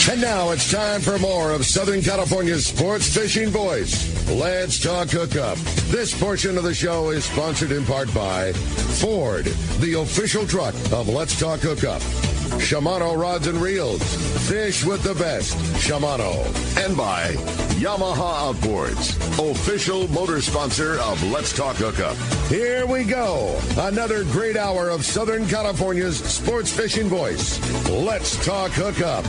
And now it's time for more of Southern California's sports fishing voice. Let's talk hookup. This portion of the show is sponsored in part by Ford, the official truck of Let's Talk Hookup. Shimano Rods and Reels. Fish with the best. Shimano. And by Yamaha Outboards, official motor sponsor of Let's Talk Hookup. Here we go. Another great hour of Southern California's sports fishing voice. Let's Talk Hookup.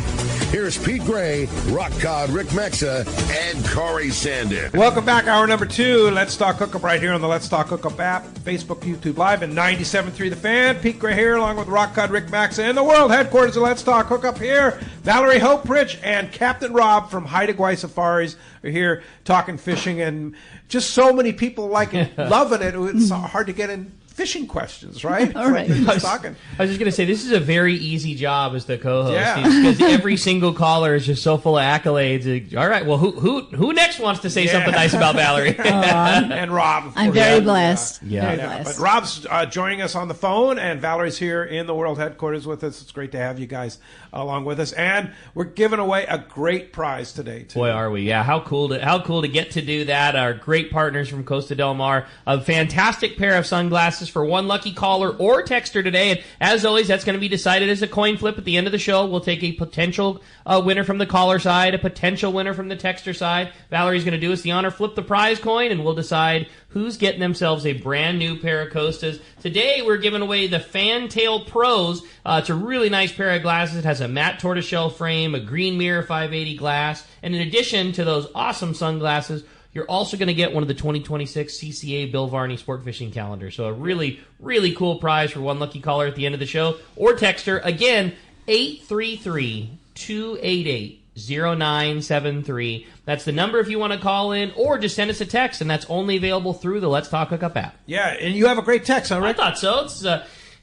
Here's Pete Gray, Rock Cod Rick Mexa, and Corey Sandin. Welcome back, hour number 2. Let's Talk Hookup right here on the Let's Talk Hookup app, Facebook, YouTube Live, and 97.3 The Fan. Pete Gray here, along with Rock Cod Rick Mexa, and the world headquarters of Let's Talk Hookup here. Valerie Hoperich and Captain Rob from Haida, Gwaii Safaris are here talking fishing, and just so many people like it, loving it. It's hard to get in fishing questions, right? All right. I was just going to say, this is a very easy job as the co-host. Yeah. Because every single caller is just so full of accolades. All right, well, who next wants to say something nice about Valerie? And Rob. I'm very blessed. Yeah. Very blessed. But Rob's joining us on the phone, and Valerie's here in the world headquarters with us. It's great to have you guys along with us. And we're giving away a great prize today, too. Boy, are we. Yeah, how cool to get to do that. Our great partners from Costa Del Mar. A fantastic pair of sunglasses for one lucky caller or texter today. And as always, that's going to be decided as a coin flip at the end of the show. We'll take a potential winner from the caller side, a potential winner from the texter side. Valerie's going to do us the honor, flip the prize coin, and we'll decide who's getting themselves a brand new pair of Costas. Today, we're giving away the Fantail Pros. It's a really nice pair of glasses. It has a matte tortoiseshell frame, a green mirror 580 glass, and in addition to those awesome sunglasses, you're also going to get one of the 2026 CCA Bill Varney Sport Fishing Calendar. So a really, really cool prize for one lucky caller at the end of the show. Or texter, again, 833-288-0973. That's the number if you want to call in, or just send us a text, and that's only available through the Let's Talk Hookup app. Yeah, and you have a great text, huh, Rick? I thought so. It's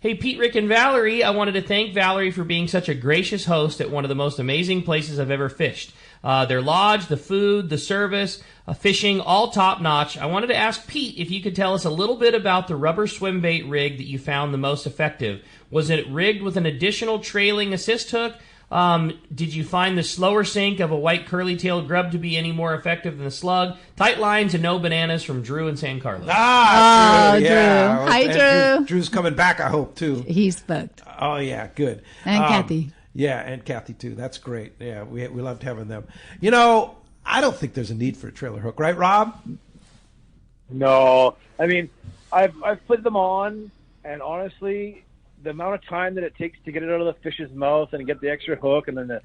hey, Pete, Rick, and Valerie, I wanted to thank Valerie for being such a gracious host at one of the most amazing places I've ever fished. Their lodge, the food, the service, fishing, all top-notch. I wanted to ask Pete if you could tell us a little bit about the rubber swim bait rig that you found the most effective. Was it rigged with an additional trailing assist hook? Did you find the slower sink of a white curly-tailed grub to be any more effective than the slug? Tight lines and no bananas from Drew in San Carlos. Drew. Yeah. Hi, Drew. Drew's coming back, I hope, too. He's booked. Oh, yeah, good. And Kathy. Yeah, and Kathy, too. That's great. Yeah, we loved having them. You know, I don't think there's a need for a trailer hook, right, Rob? No. I mean, I've put them on, and honestly, the amount of time that it takes to get it out of the fish's mouth and get the extra hook, and then the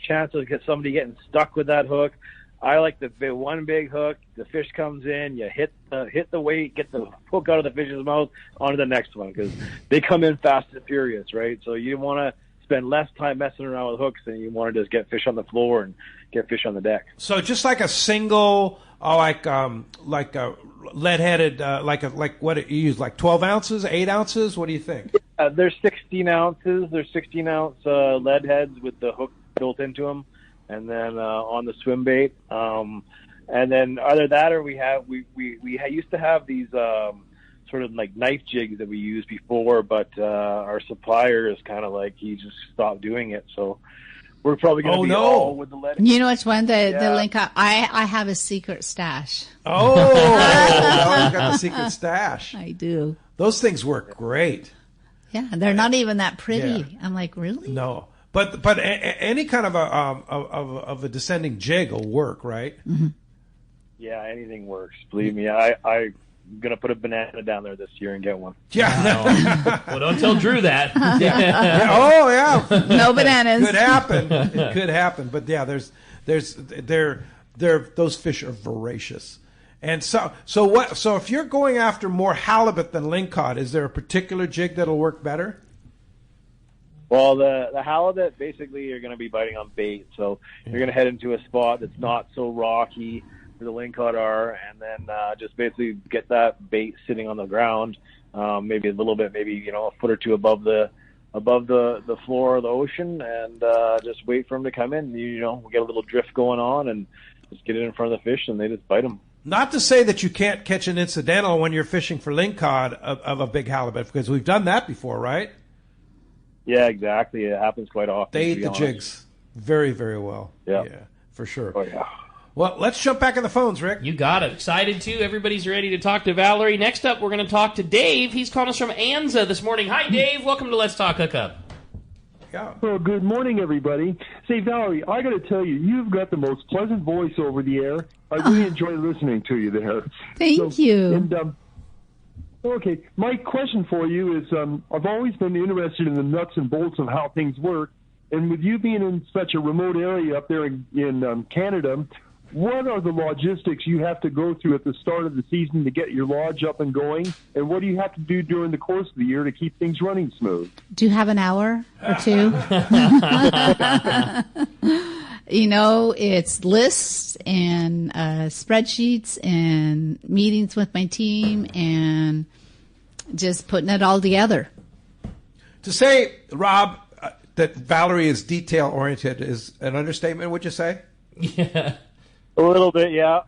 chance of somebody getting stuck with that hook, I like the one big hook. The fish comes in, you hit the weight, get the hook out of the fish's mouth, onto the next one, because they come in fast and furious, right? So you want to spend less time messing around with hooks than you want to just get fish on the floor and get fish on the deck. So just like a single, like a lead-headed, like what you use, like 12 ounces, 8 ounces? What do you think? They're 16 ounces. They're 16-ounce lead heads with the hook built into them, and then on the swim bait. And then either that, or we used to have these sort of like knife jigs that we used before, but our supplier is kind of like, he just stopped doing it. So we're probably going to be all with the lead. You know which one? The link up. I have a secret stash. Oh, you got the secret stash. I do. Those things work great. Yeah, they're not even that pretty. Yeah. I'm like, really? No, but any kind of a descending jig will work, right? Mm-hmm. Yeah, anything works. Believe me, I'm gonna put a banana down there this year and get one. Yeah. Well, don't tell Drew that. Yeah. Oh, yeah. No bananas. Could happen. It could happen. But yeah, those fish are voracious. And so if you're going after more halibut than lingcod, is there a particular jig that'll work better? Well, the halibut, basically, you're going to be biting on bait. So you're going to head into a spot that's not so rocky where the lingcod are, and then just basically get that bait sitting on the ground, maybe a little bit, maybe a foot or two above the floor of the ocean, and just wait for them to come in. We get a little drift going on, and just get it in front of the fish, and they just bite them. Not to say that you can't catch an incidental when you're fishing for lingcod of a big halibut, because we've done that before, right? Yeah, exactly. It happens quite often. They eat the jigs. Very, very well. Yeah. Yeah, for sure. Oh, yeah. Well, let's jump back in the phones, Rick. You got it. Excited, too. Everybody's ready to talk to Valerie. Next up, we're going to talk to Dave. He's calling us from Anza this morning. Hi, Dave. Welcome to Let's Talk Hookup. Yeah. Well, good morning, everybody. Say, Valerie, I got to tell you, you've got the most pleasant voice over the air. I really enjoy listening to you there. Thank you. And, okay, my question for you is, I've always been interested in the nuts and bolts of how things work. And with you being in such a remote area up there in Canada, what are the logistics you have to go through at the start of the season to get your lodge up and going? And what do you have to do during the course of the year to keep things running smooth? Do you have an hour or two? It's lists and spreadsheets and meetings with my team and just putting it all together. To say, Rob, that Valerie is detail-oriented is an understatement, would you say? Yeah. A little bit, yeah.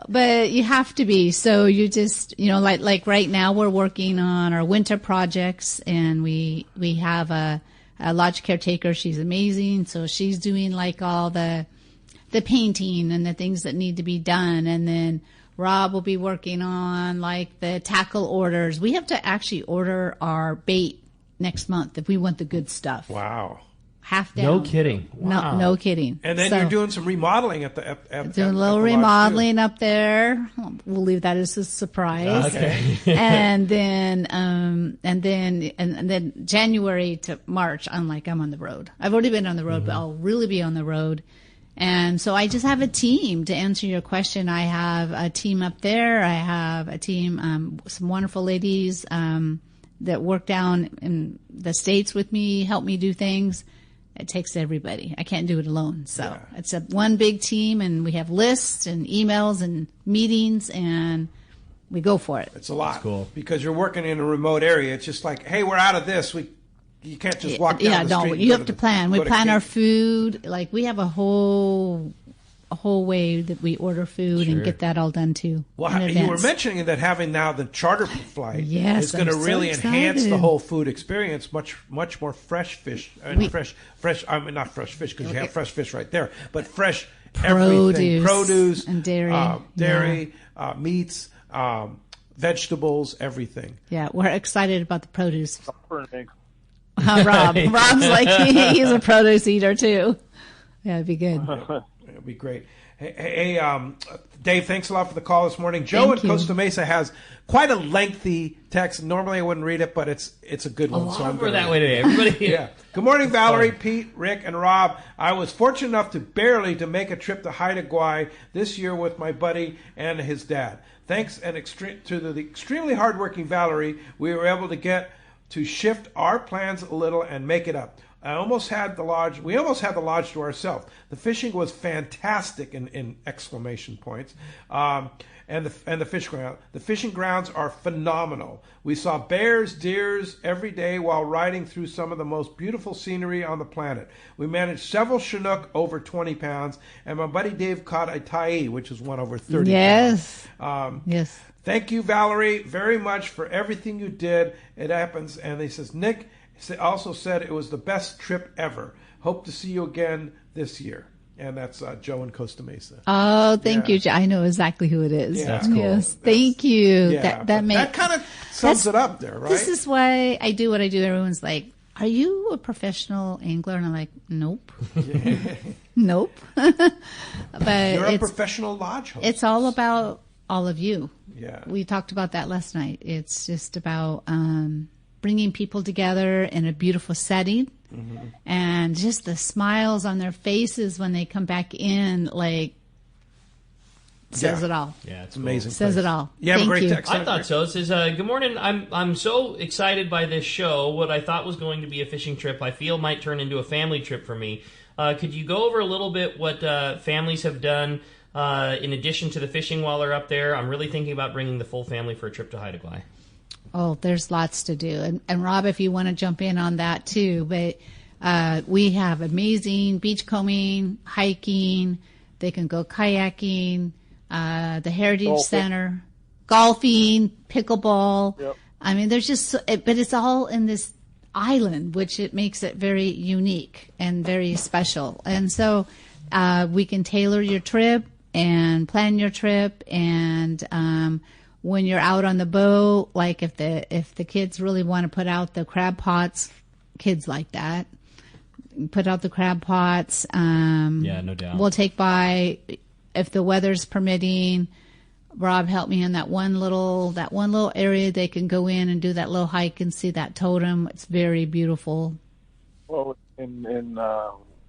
But you have to be. So you just, like right now we're working on our winter projects, and we have a lodge caretaker. She's amazing. So she's doing like all the painting and the things that need to be done. And then Rob will be working on like the tackle orders. We have to actually order our bait next month if we want the good stuff. Wow. Half down. No kidding. Wow. No kidding. And then you're doing some remodeling at the doing a little remodeling up there. We'll leave that as a surprise. Okay. and then January to March, I'm on the road. I've already been on the road, but I'll really be on the road. And so I just have a team. To answer your question, I have a team up there. I have a team, some wonderful ladies that work down in the States with me, help me do things. It takes everybody. I can't do it alone. So it's one big team, and we have lists and emails and meetings, and we go for it. It's a lot. That's cool. Because you're working in a remote area. It's just like, hey, we're out of this. You can't just walk down the street. You have to plan. We plan our food. Like we have a whole way that we order food and get that all done too. Well, you were mentioning that having now the charter flight is going to really enhance the whole food experience. Much more fresh fish. Fresh. I mean, not fresh fish because you have fresh fish right there, but fresh everything, produce and dairy, meats, vegetables, everything. Yeah, we're excited about the produce. Burning. Rob's like he's a produce eater too. Yeah, it'd be good. It'd be great. Hey, Dave, thanks a lot for the call this morning. Joe in Costa Mesa has quite a lengthy text. Normally I wouldn't read it, but it's a good one. So I'm that way today. Everybody. Yeah. Good morning, Valerie, Pete, Rick, and Rob. I was fortunate enough to make a trip to Haida, Gwaii this year with my buddy and his dad. Thanks to the extremely hardworking Valerie, we were able to shift our plans a little and make it up. We almost had the lodge to ourselves. The fishing was fantastic in exclamation points. And the fish ground. The fishing grounds are phenomenal. We saw bears, deers every day while riding through some of the most beautiful scenery on the planet. We managed several Chinook over 20 pounds, and my buddy Dave caught a tai, which is one over 30 pounds. Yes. Thank you, Valerie, very much for everything you did. It happens. And he says, Nick also said it was the best trip ever. Hope to see you again this year. And that's Joe in Costa Mesa. Oh, thank you, Joe. I know exactly who it is. Yeah, that's cool. Yes, thank you. Yeah, that kind of sums it up there, right? This is why I do what I do. Everyone's like, are you a professional angler? And I'm like, nope. Nope. But you're a professional lodge host. It's all about all of you. Yeah. We talked about that last night. It's just about bringing people together in a beautiful setting. Mm-hmm. And just the smiles on their faces when they come back in, like, says it all. Yeah, it's amazing. Says it all. You have a great text. I thought so. It says, good morning. I'm so excited by this show. What I thought was going to be a fishing trip, I feel might turn into a family trip for me. Could you go over a little bit what families have done in addition to the fishing while they're up there? I'm really thinking about bringing the full family for a trip to Haida, Gwaii. Oh, there's lots to do. And Rob, if you want to jump in on that too, but we have amazing beachcombing, hiking. They can go kayaking, the Heritage Center, golfing, pickleball. Yep. I mean, there's just, but it's all in this island, which it makes it very unique and very special. And so we can tailor your trip and plan your trip. And when you're out on the boat, like if the kids really want to put out the crab pots, kids like that, put out the crab pots. Yeah, no doubt. We'll take by, if the weather's permitting. Rob helped me in that one little area they can go in and do that little hike and see that totem. It's very beautiful. Well, in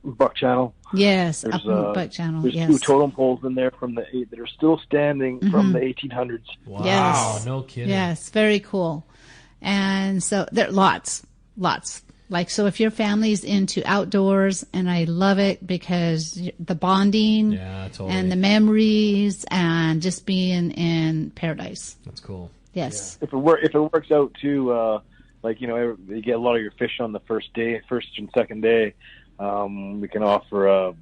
Buck Channel. Yes, up in Buck Channel. There's yes. 2 totem poles in there that are still standing from the 1800s. Wow, Yes. no kidding. Yes, very cool. And so there are lots. Like, so if your family's into outdoors, and I love it because the bonding Yeah, totally. and the memories and just being in paradise. That's cool. Yes. If it works out too, you get a lot of your fish on the first and second day, we can offer a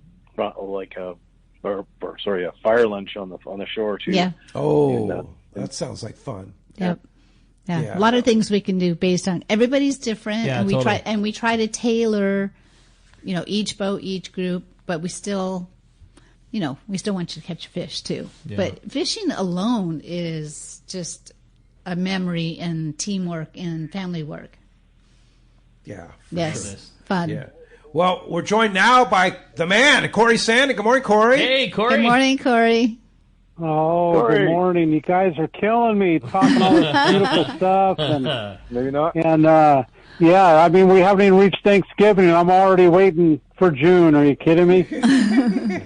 fire lunch on the shore too. Yeah. Oh, that sounds like fun. Yep. Yeah. Yeah. A lot of things we can do based on everybody's different, Yeah, and we totally. try to tailor, each boat, each group, but we still want you to catch fish too. Yeah. But fishing alone is just a memory and teamwork and family work. Yeah. Yes, sure. fun. Yeah. Well, we're joined now by the man, Corey Sandin. Good morning, Corey. Hey, Corey. Good morning, Corey. Oh, Sorry. good morning. You guys are killing me talking all this beautiful stuff. And Maybe not. we haven't even reached Thanksgiving, and I'm already waiting for June. Are you kidding me?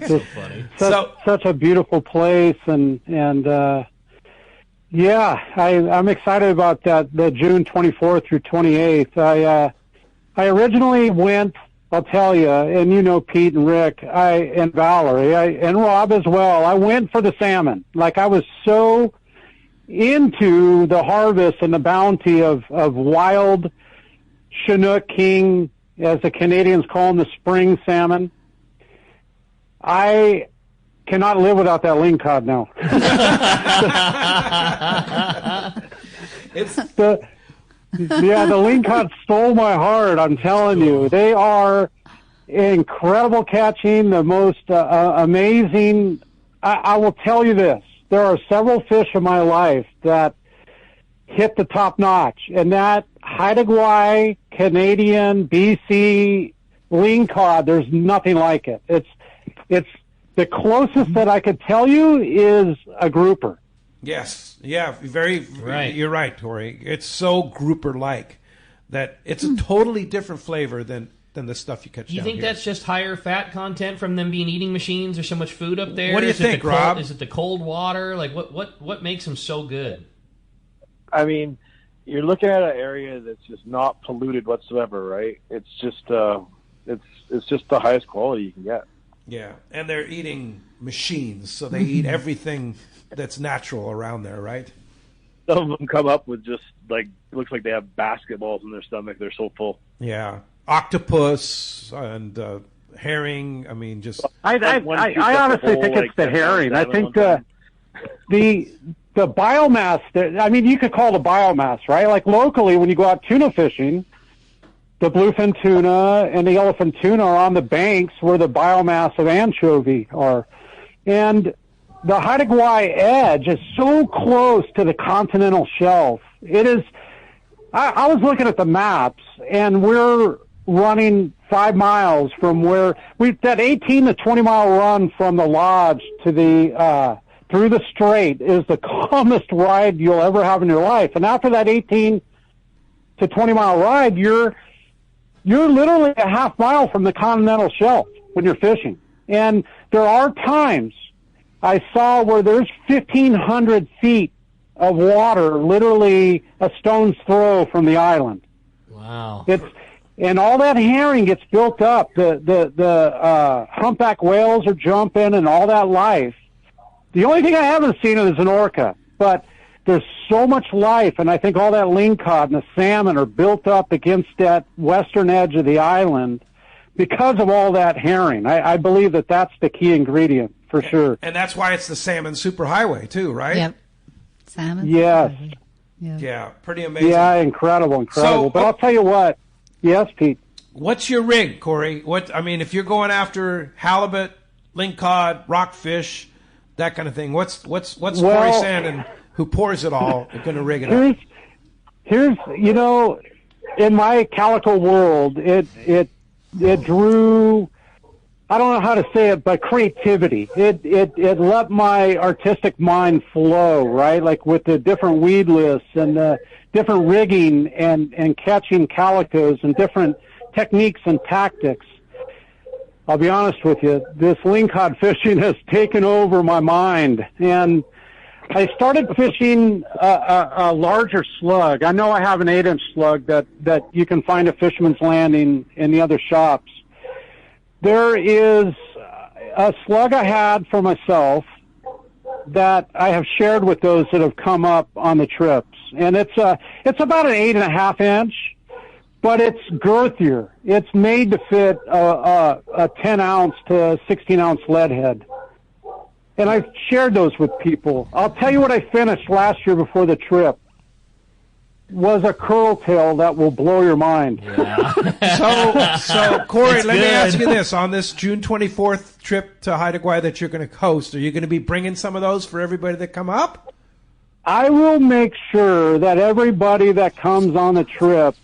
So funny. Such a beautiful place. I'm excited about that, the June 24th through 28th. I originally went, I'll tell you, and Pete and Rick, and Valerie, and Rob as well. I went for the salmon. Like, I was so into the harvest and the bounty of wild Chinook king, as the Canadians call them, the spring salmon. I cannot live without that ling cod now. The ling cod stole my heart, I'm telling you. They are incredible catching, the most amazing. I will tell you this. There are several fish in my life that hit the top notch, and that Haida Gwaii, Canadian, BC, ling cod, there's nothing like it. It's the closest that I could tell you is a grouper. Yes. Yeah. Very Right. You're right, Corey. It's so grouper-like that it's a totally different flavor than the stuff you catch Do you down think here. that's just higher fat content from them being eating machines? There's so much food up there. What do you Is it the think, cold- Rob? Is it the cold water? Like, what makes them so good? I mean, you're looking at an area that's just not polluted whatsoever, right? It's just it's just the highest quality you can get. Yeah, and they're eating machines, so they eat everything that's natural around there, right? Some of them come up with just looks like they have basketballs in their stomach. They're so full. Yeah, octopus and herring. I mean, just I honestly think it's the herring. I think the biomass. You could call it a biomass, right? Like locally, when you go out tuna fishing, the bluefin tuna and the yellowfin tuna are on the banks where the biomass of anchovy are, and the Haida Gwaii edge is so close to the continental shelf. It is. I was looking at the maps, and we're running 5 miles from where that 18 to 20 mile run from the lodge to the through the strait is the calmest ride you'll ever have in your life. And after that 18 to 20 mile ride, you're literally a half mile from the continental shelf when you're fishing. And there are times I saw where there's 1,500 feet of water, literally a stone's throw from the island. Wow. And all that herring gets built up. The humpback whales are jumping and all that life. The only thing I haven't seen is an orca, but there's so much life, and I think all that ling cod and the salmon are built up against that western edge of the island because of all that herring. I believe that that's the key ingredient for sure. and that's why it's the salmon superhighway too, right? Yep. Salmon. Yes. Yeah. Yeah, pretty amazing. Yeah, incredible. So, But I'll tell you what, Yes, Pete. What's your rig, Corey? If you're going after halibut, lingcod, rockfish, that kind of thing, what's Corey Sandin, who pours it all, going to rig it up? Here's in my calico world, it drew, I don't know how to say it, but creativity. It let my artistic mind flow, right? Like with the different weedless and the different rigging and catching calicos and different techniques and tactics. I'll be honest with you, this lingcod fishing has taken over my mind. And I started fishing a larger slug. I know I have an 8-inch slug that you can find at Fisherman's Landing in the other shops. There is a slug I had for myself that I have shared with those that have come up on the trips. And it's about an 8.5 inch, but it's girthier. It's made to fit a 10 ounce to 16 ounce lead head. And I've shared those with people. I'll tell you what I finished last year before the trip was a curl tail that will blow your mind. Yeah. So Corey, let me ask you this. On this June 24th trip to Haida, Gwaii that you're going to host, are you going to be bringing some of those for everybody that come up? I will make sure that everybody that comes on the trip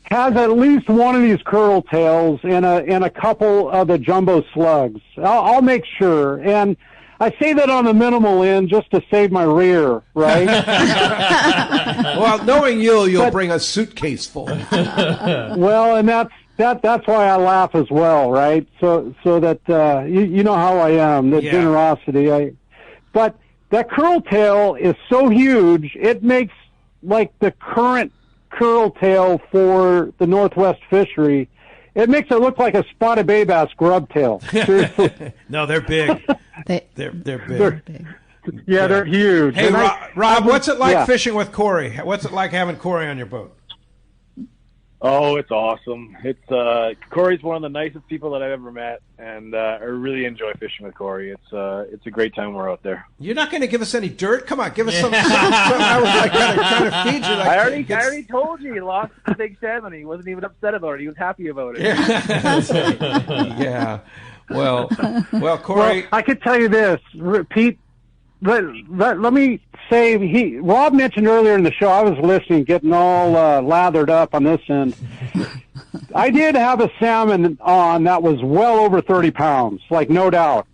has at least one of these curl tails and a couple of the jumbo slugs. I'll make sure. And I say that on the minimal end just to save my rear, right? Well, knowing you'll bring a suitcase full. Well, and that's why I laugh as well, right? So that you know how I am, the generosity. But that curl tail is so huge, it makes like the current curl tail for the Northwest fishery. It makes it look like a spotted bay bass grub tail. Seriously. No, they're big. They're big. They're huge. Hey, Rob, what's it like fishing with Corey? What's it like having Corey on your boat? Oh, it's awesome. It's Corey's one of the nicest people that I've ever met, and I really enjoy fishing with Corey. It's a great time we're out there. You're not going to give us any dirt? Come on, give us some. I was like trying to feed you. Like, I already told you he lost the big salmon. He wasn't even upset about it. He was happy about it. Yeah. Well, Corey. Well, I could tell you this, Pete. Let me say, Rob mentioned earlier in the show, I was listening, getting all lathered up on this end. I did have a salmon on that was well over 30 pounds, like no doubt.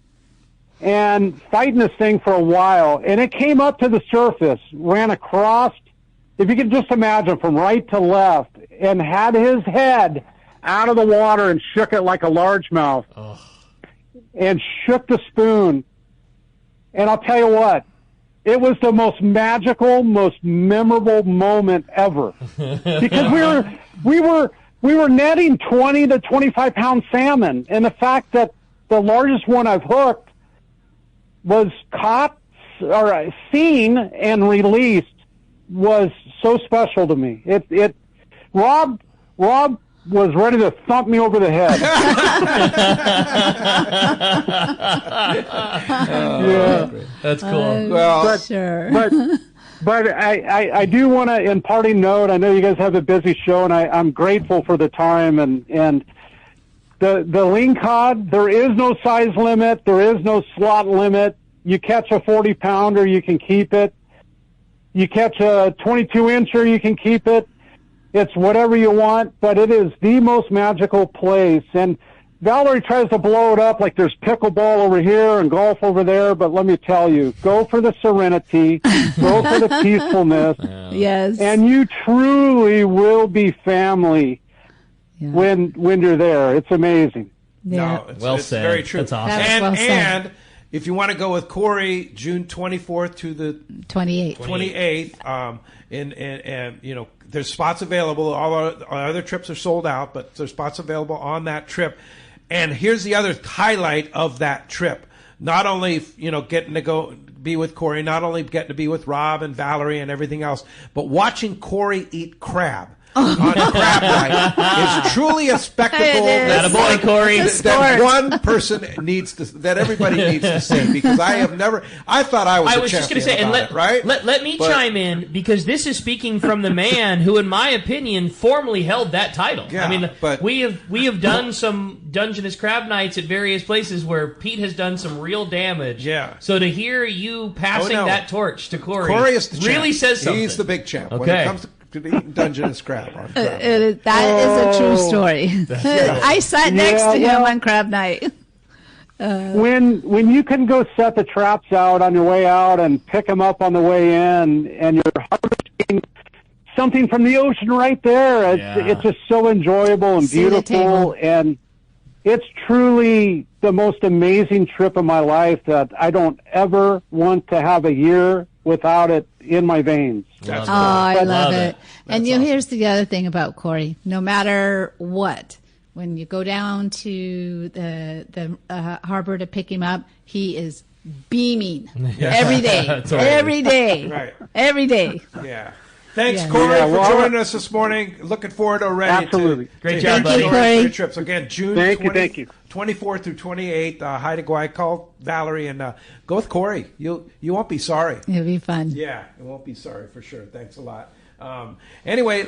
And fighting this thing for a while, and it came up to the surface, ran across, if you could just imagine, from right to left, and had his head out of the water and shook it like a largemouth. Oh. And shook the spoon. And I'll tell you what, it was the most magical, most memorable moment ever. Because we were netting 20 to 25 pound salmon, and the fact that the largest one I've hooked was caught or seen and released was so special to me. Rob was ready to thump me over the head. That's cool. But I do want to, in parting note, I know you guys have a busy show, and I'm grateful for the time and the lingcod. There is no size limit. There is no slot limit. You catch a 40 pounder, you can keep it. You catch a 22 incher, you can keep it. It's whatever you want, but it is the most magical place. And Valerie tries to blow it up like there's pickleball over here and golf over there, but let me tell you, go for the serenity, go for the peacefulness. Yes. And you truly will be family when you're there. It's amazing. Yeah. No, it's said. Very true. That's awesome. And if you want to go with Corey, June 24th to the 28th, and you know, there's spots available. All our other trips are sold out, but there's spots available on that trip. And here's the other highlight of that trip. Not only, you know, getting to go be with Corey, not only getting to be with Rob and Valerie and everything else, but watching Corey eat crab. on crab night is truly a spectacle It is. Attaboy, Corey. that one person needs to, that everybody needs to see, because I thought I was a just going to champion say, and about it, right? let me chime in, because this is speaking from the man who, in my opinion, formerly held that title. Yeah, I mean, but we have done some Dungeness crab nights at various places where Pete has done some real damage. Yeah. So to hear you passing that torch to Corey is the really champ. says something. He's the big champ when Okay. it comes to eating Dungeness crab. On crab night. That is a true story. I sat next to him on crab night. When you can go set the traps out on your way out and pick them up on the way in, and you're harvesting something from the ocean right there, it's just so enjoyable and See the beautiful, table. and it's truly the most amazing trip of my life that I don't ever want to have a year without it in my veins. I love it. And That's here's the other thing about Corey. No matter what, when you go down to the harbor to pick him up, he is beaming every day. Totally. Every day. Right. Every day. Yeah. Thanks, Yeah. Corey, Yeah, for well, joining us this morning. Looking forward already Absolutely. to Great to job, hearing buddy. stories Corey. of your trips. Again, June Thank you. 24th through 28th, Haida, Gwaii. Call Valerie and go with Corey. You won't be sorry. It'll be fun. Yeah, you won't be sorry for sure. Thanks a lot. Anyway,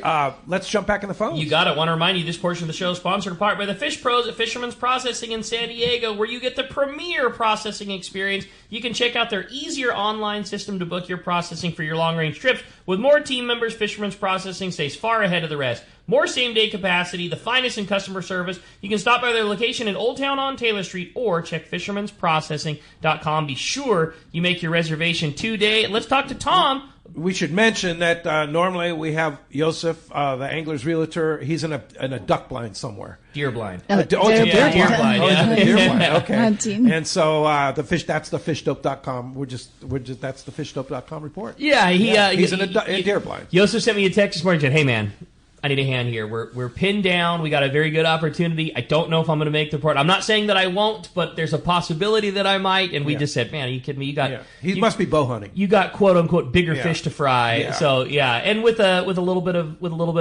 let's jump back in the phones. You got it. Want to remind you, this portion of the show is sponsored in part by the Fish Pros at Fisherman's Processing in San Diego, where you get the premier processing experience. You can check out their easier online system to book your processing for your long-range trips. With more team members, Fisherman's Processing stays far ahead of the rest. More same-day capacity, the finest in customer service. You can stop by their location in Old Town on Taylor Street or check fishermansprocessing.com. Be sure you make your reservation today. Let's talk to Tom. We should mention that normally we have Joseph, the angler's realtor. He's in a duck blind somewhere. Deer blind. Oh, It's a deer deer blind. blind. Oh, he's in a deer blind. Okay. Hunting. And so the fish. That's the fishdope.com. That's the fishdope.com report. Yeah, he's in a deer blind. Yosef sent me a text this morning and said, hey, man, I need a hand here. We're pinned down. We got a very good opportunity. I don't know if I'm going to make the report. I'm not saying that I won't, but there's a possibility that I might. And we just said, man, are you kidding me? He must be bow hunting. You got quote unquote bigger fish to fry. Yeah. So yeah, and with a little bit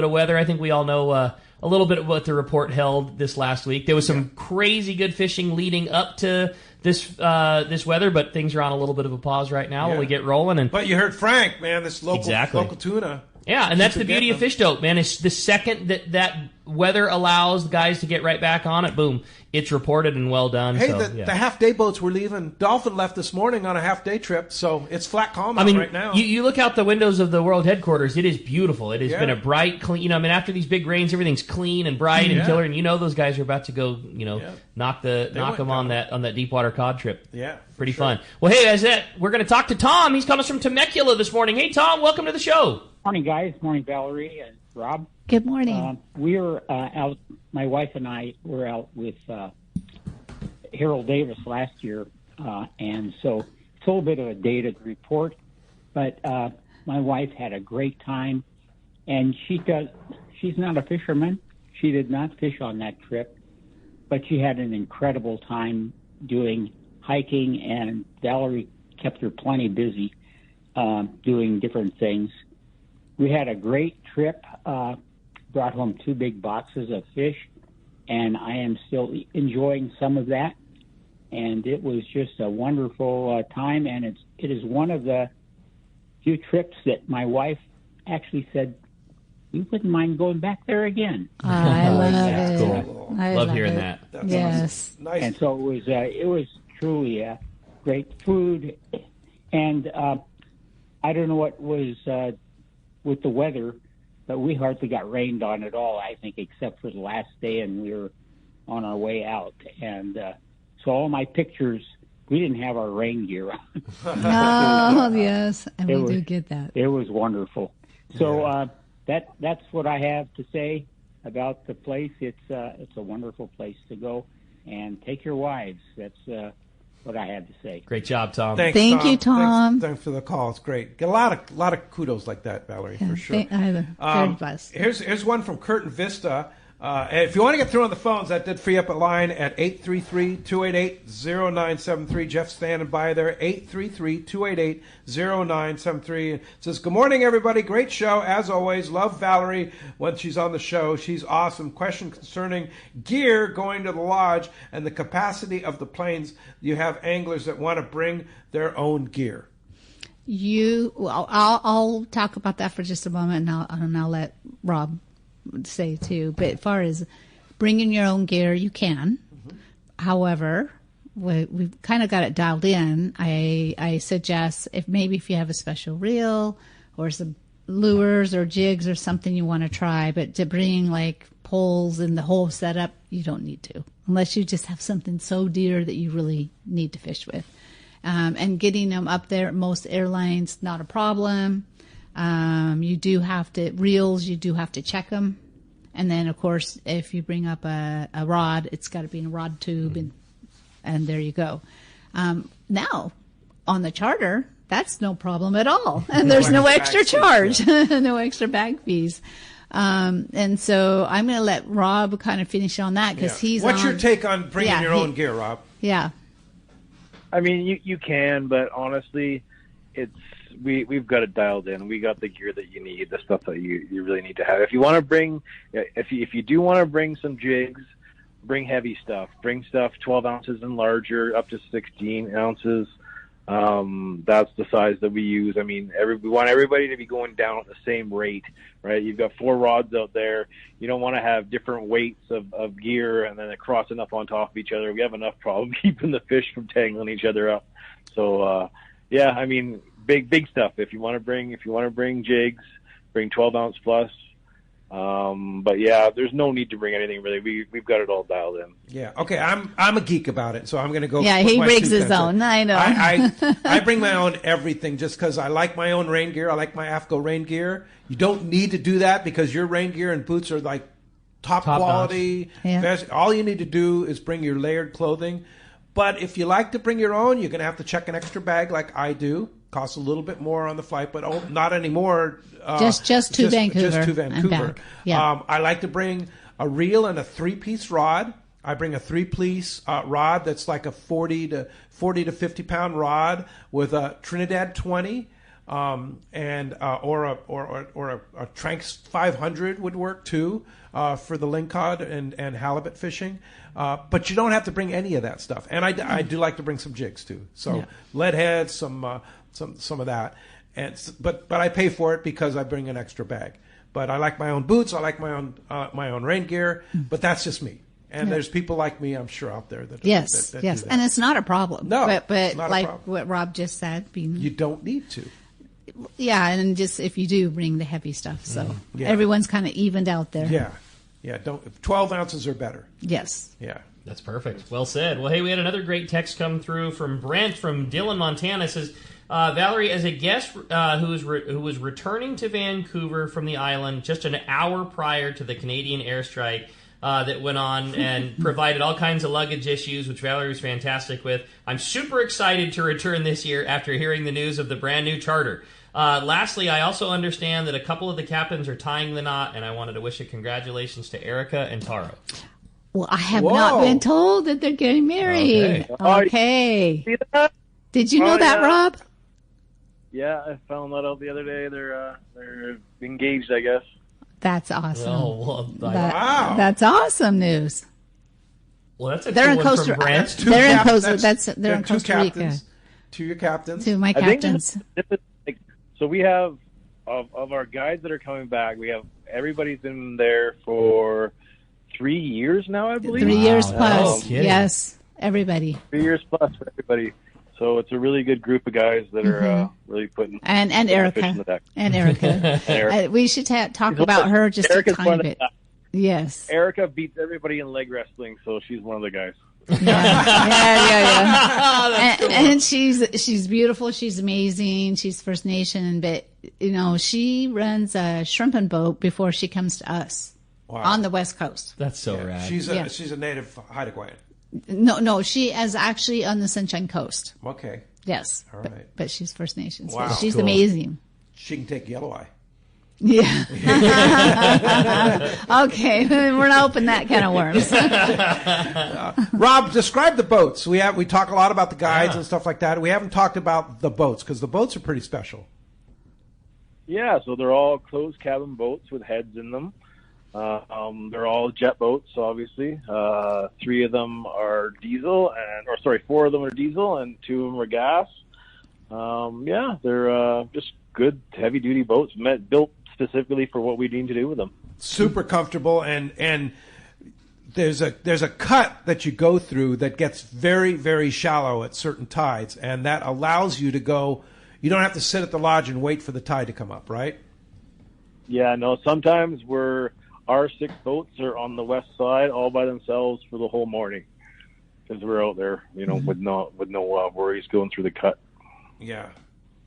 of weather, I think we all know a little bit of what the report held this last week. There was some crazy good fishing leading up to this weather, but things are on a little bit of a pause right now while we get rolling. And But you heard Frank, man, this local tuna. yeah, and that's the beauty of Fish Dope, man. It's the second that weather allows the guys to get right back on it, boom, it's reported and well done. Hey, so, the half-day boats were leaving. Dolphin left this morning on a half-day trip, so it's flat calm out right now. You look out the windows of the world headquarters, it is beautiful. It has been a bright, clean, after these big rains, everything's clean and bright and killer, and those guys are about to go, knock them on that deep water cod trip. Yeah. Pretty fun. Well, hey, we're going to talk to Tom. He's calling us from Temecula this morning. Hey, Tom, welcome to the show. Morning, guys. Morning, Valerie and Rob. Good morning. We were out, my wife and I were out with Harold Davis last year, and so it's a little bit of a dated report, but my wife had a great time, and she's not a fisherman. She did not fish on that trip, but she had an incredible time doing hiking, and Valerie kept her plenty busy doing different things. We had a great trip, brought home 2 big boxes of fish, and I am still enjoying some of that. And it was just a wonderful time, and it is one of the few trips that my wife actually said, we wouldn't mind going back there again. I love it. Cool. I Love hearing that. Yes. Awesome. Nice. And so it was truly great food. And I don't know what was with the weather, but we hardly got rained on at all, I think, except for the last day, and we were on our way out. And so all my pictures, we didn't have our rain gear on. Oh, yes. And It we was- do get that. It was wonderful. So that's what I have to say about the place. It's a wonderful place to go, and take your wives. That's what I had to say. Great job, Tom. Thanks, Thank you, Tom. Thanks for the call. It's great. Get a lot of kudos like that, Valerie, for sure. Very blessed. Here's one from Curtin Vista. And if you want to get through on the phones, that did free up a line at 833-288-0973. Jeff's standing by there, 833-288-0973. It says, good morning, everybody. Great show, as always. Love Valerie when she's on the show. She's awesome. Question concerning gear going to the lodge and the capacity of the planes. You have anglers that want to bring their own gear. I'll talk about that for just a moment, and I'll let Rob say too. But as far as bringing your own gear, you can. Mm-hmm. However, we've kind of got it dialed in. I suggest if you have a special reel or some lures or jigs or something you want to try, but to bring like poles and the whole setup, you don't need to, unless you just have something so dear that you really need to fish with. And getting them up there, most airlines, not a problem. You do have to check them. And then, of course, if you bring up a rod, it's got to be in a rod tube, and there you go. Now, on the charter, that's no problem at all. And there's no extra charge, no extra bag fees. And so I'm going to let Rob kind of finish on that because he's What's your take on bringing your own gear, Rob? Yeah. I mean, you can, but honestly, we've got it dialed in. We got the gear that you need, the stuff that you really need to have. If you want to bring, if you do want to bring some jigs, bring heavy stuff. Bring stuff 12 ounces and larger, up to 16 ounces. That's the size that we use. I mean, we want everybody to be going down at the same rate, right? You've got 4 rods out there. You don't want to have different weights of gear and then they're crossing up on top of each other. We have enough problem keeping the fish from tangling each other up. So, yeah, I mean, big stuff. If you want to bring jigs, bring 12 ounce plus. But yeah, there's no need to bring anything really. We've got it all dialed in. Yeah. Okay. I'm a geek about it, so I'm going to go. Yeah, he brings his own. I know. I bring my own everything just because I like my own rain gear. I like my AFCO rain gear. You don't need to do that because your rain gear and boots are like top quality. Yeah. All you need to do is bring your layered clothing. But if you like to bring your own, you're going to have to check an extra bag like I do. Costs a little bit more on the flight, but not anymore. Just to Vancouver. Just to Vancouver. And back. Yeah. I like to bring a reel and a 3-piece rod. I bring a 3-piece rod that's like a 40 to 50 pound rod with a Trinidad 20, or a Tranks 500 would work too for the lingcod and halibut fishing. But you don't have to bring any of that stuff. And I do like to bring some jigs too. So lead heads, some of that, but I pay for it because I bring an extra bag. But I like my own boots. I like my own rain gear. But that's just me. And there's people like me, I'm sure, out there that yes, that do that. And it's not a problem. No, but it's not like a problem. what Rob just said, you don't need to. Yeah, and just if you do, bring the heavy stuff. So everyone's kind of evened out there. Yeah. Don't 12 ounces or better. Yes. Yeah. That's perfect. Well said. Well, hey, we had another great text come through from Brent from Dillon, Montana. It says, Valerie, as a guest who was returning to Vancouver from the island just an hour prior to the Canadian airstrike that went on and provided all kinds of luggage issues, which Valerie was fantastic with, I'm super excited to return this year after hearing the news of the brand new charter. Lastly, I also understand that a couple of the captains are tying the knot, and I wanted to wish a congratulations to Erica and Taro. Well, I have not been told that they're getting married. Okay. See that? Did you know that, Rob? Yeah, I found that out the other day. They're engaged, I guess. That's awesome. Oh, well, wow. That's awesome news. Well, that's a they're cool in one Costa from Brent. They're in Costa. They're in Costa Rica. Captains, 2 your captains. 2 my captains. So we have of our guides that are coming back. We have everybody's been there for 3 years now, I believe. 3 years plus. kidding. Yes, everybody. 3 years plus for everybody. So it's a really good group of guys that are really putting and fish in the Erica deck. and Erica. We should talk about her just Erica's a tiny bit. Yes. Yes. Erica beats everybody in leg wrestling, so she's one of the guys. Yeah. And she's beautiful. She's amazing. She's First Nation, but she runs a shrimping boat before she comes to us on the West Coast. That's so rad. She's a native Haida Gwaii. No, she is actually on the Sunshine Coast. Okay. Yes. All right. But she's First Nations. Wow. She's Cool. amazing. She can take yellow eye. Yeah. Okay, we're not opening that can of worms. Rob, describe the boats. We talk a lot about the guides and stuff like that. We haven't talked about the boats because the boats are pretty special. Yeah, so they're all closed cabin boats with heads in them. They're all jet boats, obviously. 3 of them are diesel, 4 of them are diesel, and 2 of them are gas. They're just good, heavy-duty boats built specifically for what we need to do with them. Super comfortable, and there's a cut that you go through that gets very, very shallow at certain tides, and that allows you to go. You don't have to sit at the lodge and wait for the tide to come up, right? Yeah, no. Sometimes our 6 boats are on the west side all by themselves for the whole morning because we're out there, with no worries going through the cut. Yeah,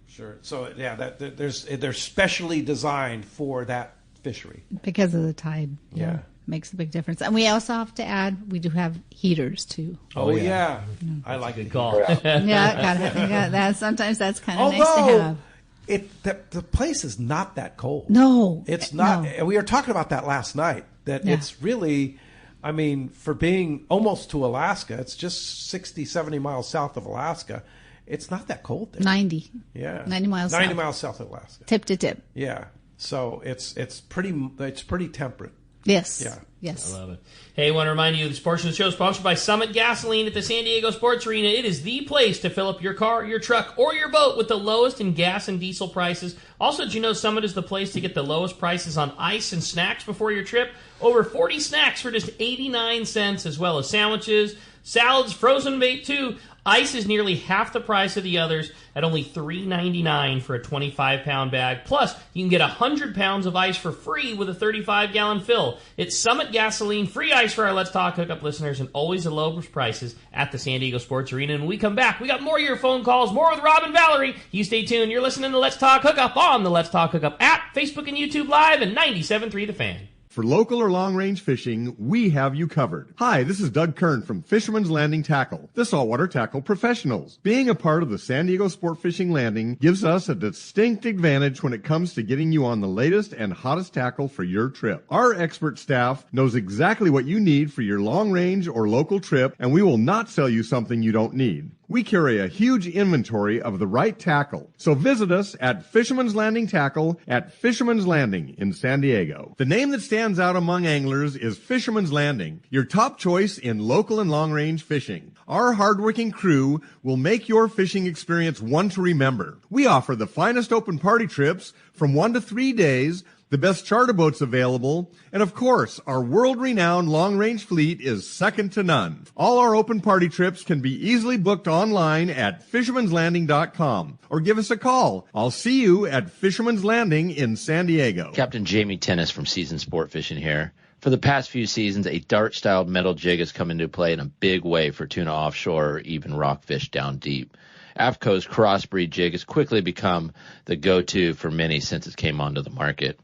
sure. So they're specially designed for that fishery because of the tide. Yeah. Makes a big difference. And we also have to add, we do have heaters too. Oh yeah. I like it. Call. Yeah, that. Sometimes that's kind of nice to have. The place is not that cold. No, it's not. No. We were talking about that last night. That it's really, for being almost to Alaska, it's just 60, 70 miles south of Alaska. It's not that cold there. 90. Yeah. 90 miles south. 90 miles south of Alaska. Tip to tip. Yeah. So it's pretty temperate. Yes. Yeah. Yes. I love it. Hey, I want to remind you, this portion of the show is sponsored by Summit Gasoline at the San Diego Sports Arena. It is the place to fill up your car, your truck, or your boat with the lowest in gas and diesel prices. Also, did you know Summit is the place to get the lowest prices on ice and snacks before your trip? Over 40 snacks for just 89 cents, as well as sandwiches, salads, frozen bait too. Ice is nearly half the price of the others at only $3.99 for a 25-pound bag. Plus, you can get 100 pounds of ice for free with a 35-gallon fill. It's Summit Gasoline, free ice for our Let's Talk Hookup listeners, and always the lowest prices at the San Diego Sports Arena. And when we come back, we got more of your phone calls, more with Rob and Valerie. You stay tuned. You're listening to Let's Talk Hookup on the Let's Talk Hookup app, Facebook and YouTube Live, and 97.3 The Fan. For local or long-range fishing, we have you covered. Hi, this is Doug Kern from Fisherman's Landing Tackle, the saltwater tackle professionals. Being a part of the San Diego Sport Fishing Landing gives us a distinct advantage when it comes to getting you on the latest and hottest tackle for your trip. Our expert staff knows exactly what you need for your long-range or local trip, and we will not sell you something you don't need. We carry a huge inventory of the right tackle. So visit us at Fisherman's Landing Tackle at Fisherman's Landing in San Diego. The name that stands out among anglers is Fisherman's Landing, your top choice in local and long-range fishing. Our hardworking crew will make your fishing experience one to remember. We offer the finest open party trips from 1 to 3 days, the best charter boats available, and of course, our world-renowned long-range fleet is second to none. All our open party trips can be easily booked online at fishermanslanding.com or give us a call. I'll see you at Fisherman's Landing in San Diego. Captain Jamie Tennis from Seasoned Sport Fishing here. For the past few seasons, a dart-styled metal jig has come into play in a big way for tuna offshore or even rockfish down deep. AFCO's crossbreed jig has quickly become the go-to for many since it came onto the market.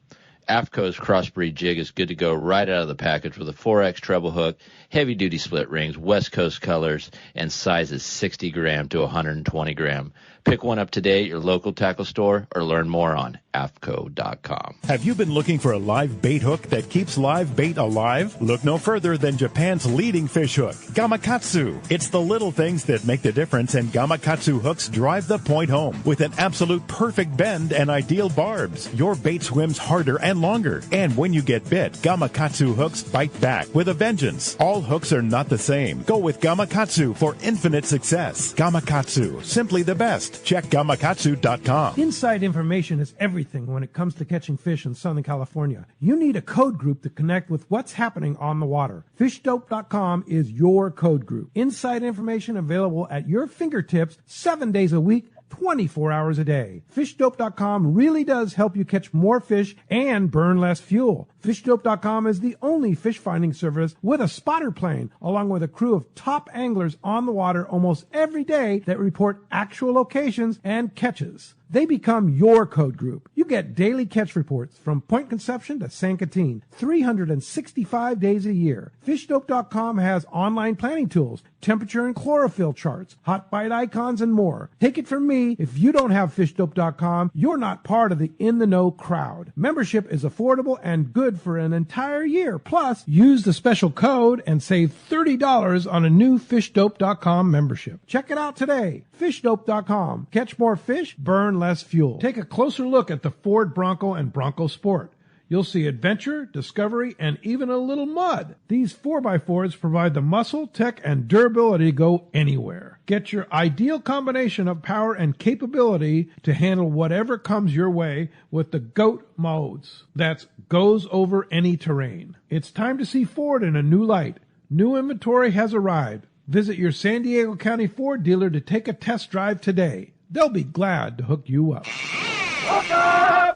AFCO's crossbreed jig is good to go right out of the package with a 4X treble hook, heavy-duty split rings, West Coast colors, and sizes 60 gram to 120 gram. Pick one up today at your local tackle store or learn more on AFCO.com. Have you been looking for a live bait hook that keeps live bait alive? Look no further than Japan's leading fish hook, Gamakatsu. It's the little things that make the difference, and Gamakatsu hooks drive the point home. With an absolute perfect bend and ideal barbs, your bait swims harder and longer. And when you get bit, Gamakatsu hooks bite back with a vengeance. All hooks are not the same. Go with Gamakatsu for infinite success. Gamakatsu, simply the best. Check Gamakatsu.com. Inside information is everything when it comes to catching fish in Southern California. You need a code group to connect with what's happening on the water. FishDope.com is your code group. Inside information available at your fingertips 7 days a week, 24 hours a day. FishDope.com really does help you catch more fish and burn less fuel. FishDope.com is the only fish finding service with a spotter plane, along with a crew of top anglers on the water almost every day that report actual locations and catches. they become your code group. You get daily catch reports from Point Conception to San Catine, 365 days a year. FishDope.com has online planning tools, temperature and chlorophyll charts, hot bite icons, and more. Take it from me, if you don't have FishDope.com, you're not part of the in-the-know crowd. Membership is affordable and good for an entire year. Plus, use the special code and save $30 on a new FishDope.com membership. Check it out today. FishDope.com. Catch more fish, burn less fuel. Take a closer look at the Ford Bronco and Bronco Sport. You'll see adventure, discovery, and even a little mud. These 4x4s provide the muscle, tech, and durability to go anywhere. Get your ideal combination of power and capability to handle whatever comes your way with the GOAT modes. That's goes over any terrain. It's time to see Ford in a new light. New inventory has arrived. Visit your San Diego County Ford dealer to take a test drive today. They'll be glad to hook you up.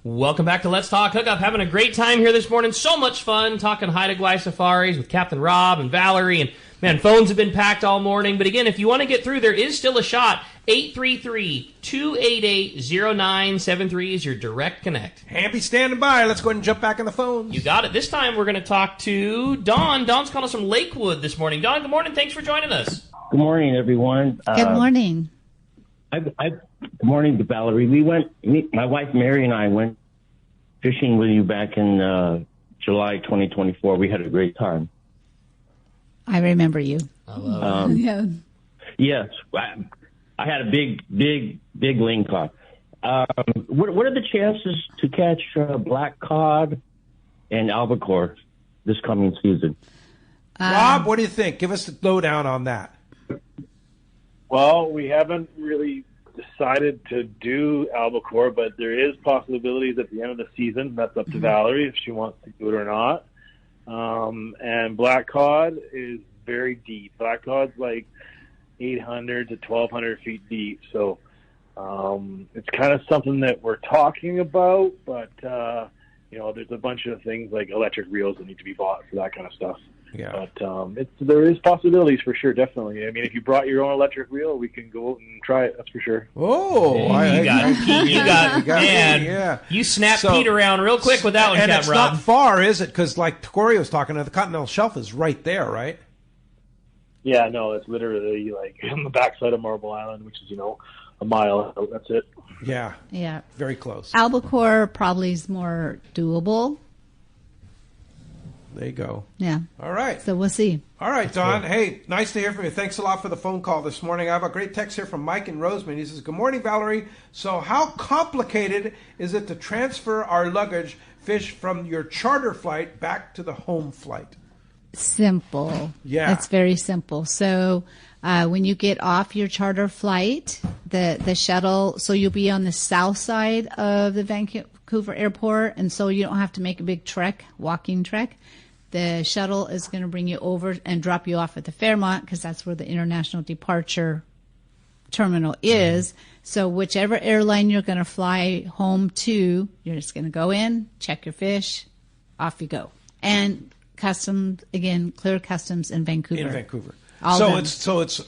Welcome back to Let's Talk Hookup. Having a great time here this morning. So much fun talking Haida Gwaii safaris with Captain Rob and Valerie. And, man, phones have been packed all morning. But, again, if you want to get through, there is still a shot. 833-288-0973 is your direct connect. Hamby standing by. Let's go ahead and jump back in the phones. You got it. This time we're going to talk to Dawn. Dawn's calling us from Lakewood this morning. Dawn, good morning. Thanks for joining us. Good morning, everyone. Good morning. Good morning to Valerie. My wife Mary and I went fishing with you back in July 2024. We had a great time. I remember you. I love it. Yeah. Yes, I had a big ling cod. What are the chances to catch black cod and albacore this coming season? Rob, what do you think? Give us the lowdown on that. Well, we haven't really decided to do albacore, but there is possibilities at the end of the season. That's up to Valerie if she wants to do it or not. And black cod is very deep. Black cod's like 800 to 1,200 feet deep. So it's kind of something that we're talking about, but there's a bunch of things like electric reels that need to be bought for that kind of stuff. Yeah. But there is possibilities for sure, definitely. I mean, if you brought your own electric reel, we can go out and try it. That's for sure. Oh, you got man. Yeah. You snapped Pete around real quick with that one, and Captain it's Rob. not far, is it? Because like Corey was talking, the Continental Shelf is right there, right? Yeah, no, it's literally like on the backside of Marble Island, which is a mile out. That's it. Yeah. Yeah. Very close. Albacore probably is more doable. There you go. Yeah. All right. So we'll see. All right, Don. Hey, nice to hear from you. Thanks a lot for the phone call this morning. I have a great text here from Mike in Roseman. He says, good morning, Valerie. So how complicated is it to transfer our luggage fish from your charter flight back to the home flight? Simple. Yeah. It's very simple. So when you get off your charter flight, the shuttle, so you'll be on the south side of the Vancouver airport, and so you don't have to make a big walking trek. The shuttle is going to bring you over and drop you off at the Fairmont because that's where the international departure terminal is. So whichever airline you're going to fly home to, you're just going to go in, check your fish, off you go. And customs, again, clear customs in Vancouver. In Vancouver. So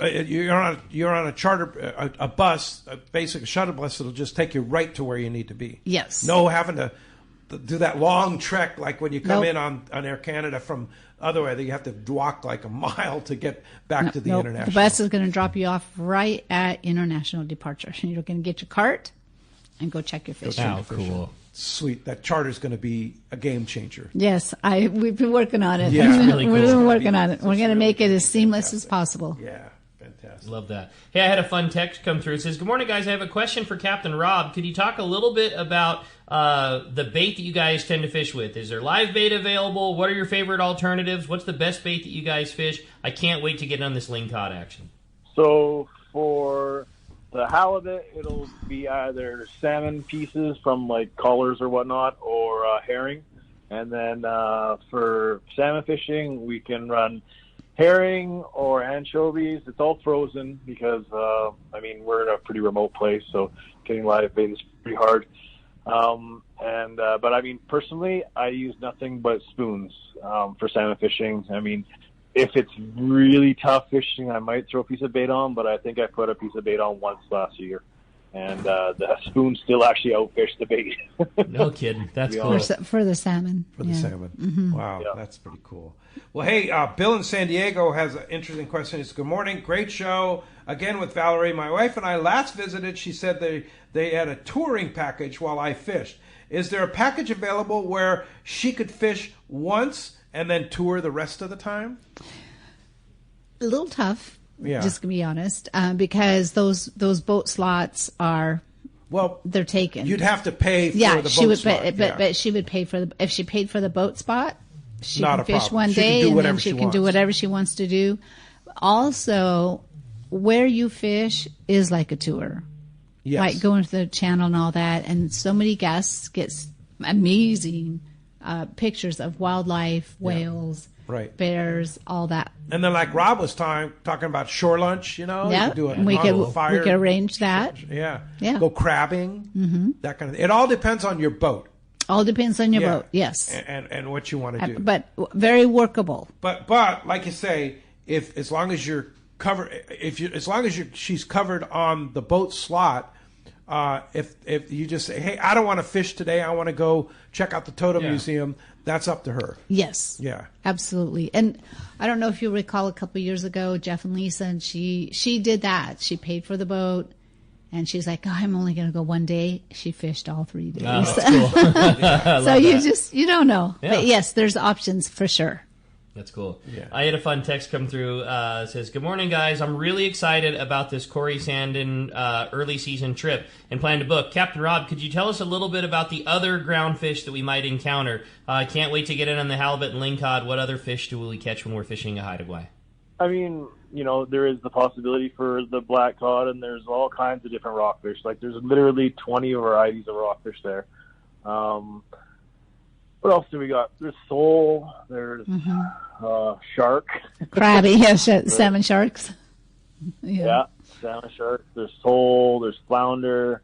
you're on a charter a bus, a basic shuttle bus that'll just take you right to where you need to be. Yes. No having to do that long trek like when you come in on Air Canada from other way that you have to walk like a mile to get back to the international. The bus is going to drop you off right at international departure. You're going to get your cart and go check your fish. Wow, cool. Sweet. That charter's going to be a game changer. Yes, we've been working on it. Yeah, really cool. We've been working on it. We're going to make it as seamless as possible. Yeah, fantastic. Love that. Hey, I had a fun text come through. It says, good morning, guys. I have a question for Captain Rob. Could you talk a little bit about the bait that you guys tend to fish with? Is there live bait available? What are your favorite alternatives? What's the best bait that you guys fish? I can't wait to get on this ling cod action. So for the halibut, it'll be either salmon pieces from like collars or whatnot, or herring. And then for salmon fishing, we can run herring or anchovies. It's all frozen because, we're in a pretty remote place, so getting live bait is pretty hard. But personally, I use nothing but spoons for salmon fishing. If it's really tough fishing, I might throw a piece of bait on, but I think I put a piece of bait on once last year. and the spoon still actually outfished the bait. No kidding. That's cool. For the salmon. For the salmon. Wow, that's pretty cool. Well, hey, Bill in San Diego has an interesting question. He says, good morning, great show. Again with Valerie. My wife and I last visited. She said they had a touring package while I fished. Is there a package available where she could fish once and then tour the rest of the time? A little tough, just to be honest, because those boat slots are... Well, they're taken. You'd have to pay for the boat slot. But she would pay for if she paid for the boat spot, she Not can a fish problem. one She can day do and whatever then she she can do wants. whatever she wants to do. Also, where you fish is like a tour. Yes. Like going to the channel and all that, and so many guests get amazing pictures of wildlife, whales, right, bears, all that. And then, like Rob was talking about shore lunch, you Yeah, could do it we on the fire. could arrange that. Yeah. Go crabbing, that kind of thing. It all depends on your boat. All depends on your boat, yes. And what you want to do. But very workable. But like you say, as long as you're covered, she's covered on the boat slot. If you just say, hey, I don't want to fish today, I want to go check out the Totem Museum, that's up to her. Yes. Yeah. Absolutely. And I don't know if you recall a couple of years ago, Jeff and Lisa, and she did that. She paid for the boat. And she's like, I'm only going to go one day. She fished all 3 days. Oh, that's cool. So you don't know. Yeah. But yes, there's options for sure. That's cool. Yeah. I had a fun text come through. It says, good morning, guys. I'm really excited about this Corey Sandin early season trip and plan to book. Captain Rob, could you tell us a little bit about the other ground fish that we might encounter? I can't wait to get in on the halibut and lingcod. What other fish do we catch when we're fishing a Haida Gwaii? I mean, there is the possibility for the black cod, and there's all kinds of different rockfish. Like, there's literally 20 varieties of rockfish there. What else do we got? There's sole. There's shark. Crabby, salmon sharks. Yeah, salmon sharks. There's sole. There's flounder,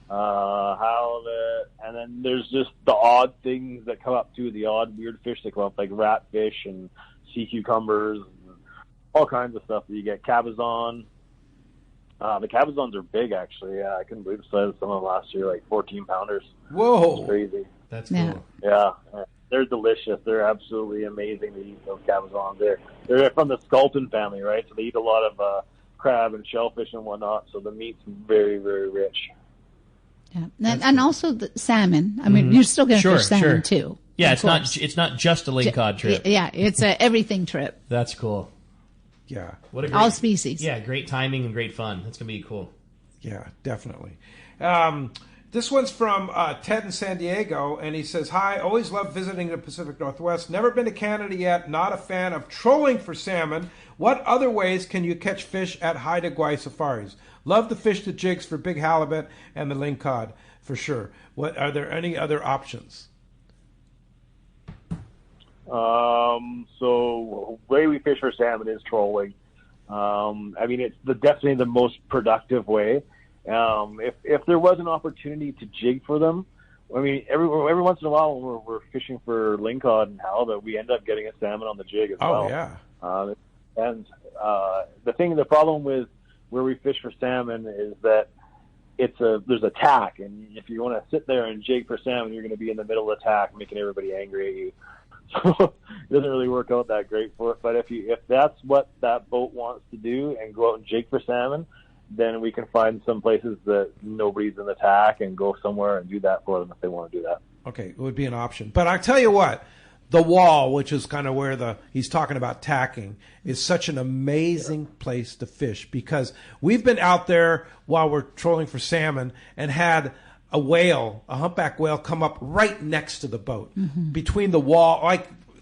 halibut, and then there's just the odd things that come up too. The odd weird fish that come up, like ratfish and sea cucumbers. All kinds of stuff that you get. Cabezon. The cabezons are big, actually. Yeah, I couldn't believe the size of some of them last year, like 14-pounders. Whoa. It's crazy. That's cool. Yeah. They're delicious. They're absolutely amazing to eat, those cabezons. They're from the Sculpin family, right? So they eat a lot of crab and shellfish and whatnot, so the meat's very, very rich. Yeah. And also the salmon. I mean, you're still going to fish salmon, too. Yeah, it's not just a lingcod trip. Yeah, it's a everything trip. That's cool. Yeah. What a great, all species. Yeah, great timing and great fun. That's going to be cool. Yeah, definitely. This one's from Ted in San Diego, and he says, hi, always love visiting the Pacific Northwest. Never been to Canada yet. Not a fan of trolling for salmon. What other ways can you catch fish at Haida Gwaii safaris? Love to fish the jigs for big halibut and the lingcod, for sure. Are there any other options? So the way we fish for salmon is trolling. I mean, it's definitely the most productive way. If there was an opportunity to jig for them, I mean, every once in a while when we're fishing for lingcod and halibut, we end up getting a salmon on the jig as well. Oh, yeah. The problem with where we fish for salmon is that there's a tack, and if you want to sit there and jig for salmon, you're going to be in the middle of the tack, making everybody angry at you. So it doesn't really work out that great for it. But if that's what that boat wants to do and go out and jig for salmon, then we can find some places that nobody's in the tack and go somewhere and do that for them if they want to do that. Okay, it would be an option. But I tell you what, the wall, which is kind of where he's talking about tacking, is such an amazing place to fish, because we've been out there while we're trolling for salmon and had a humpback whale, come up right next to the boat, between the wall,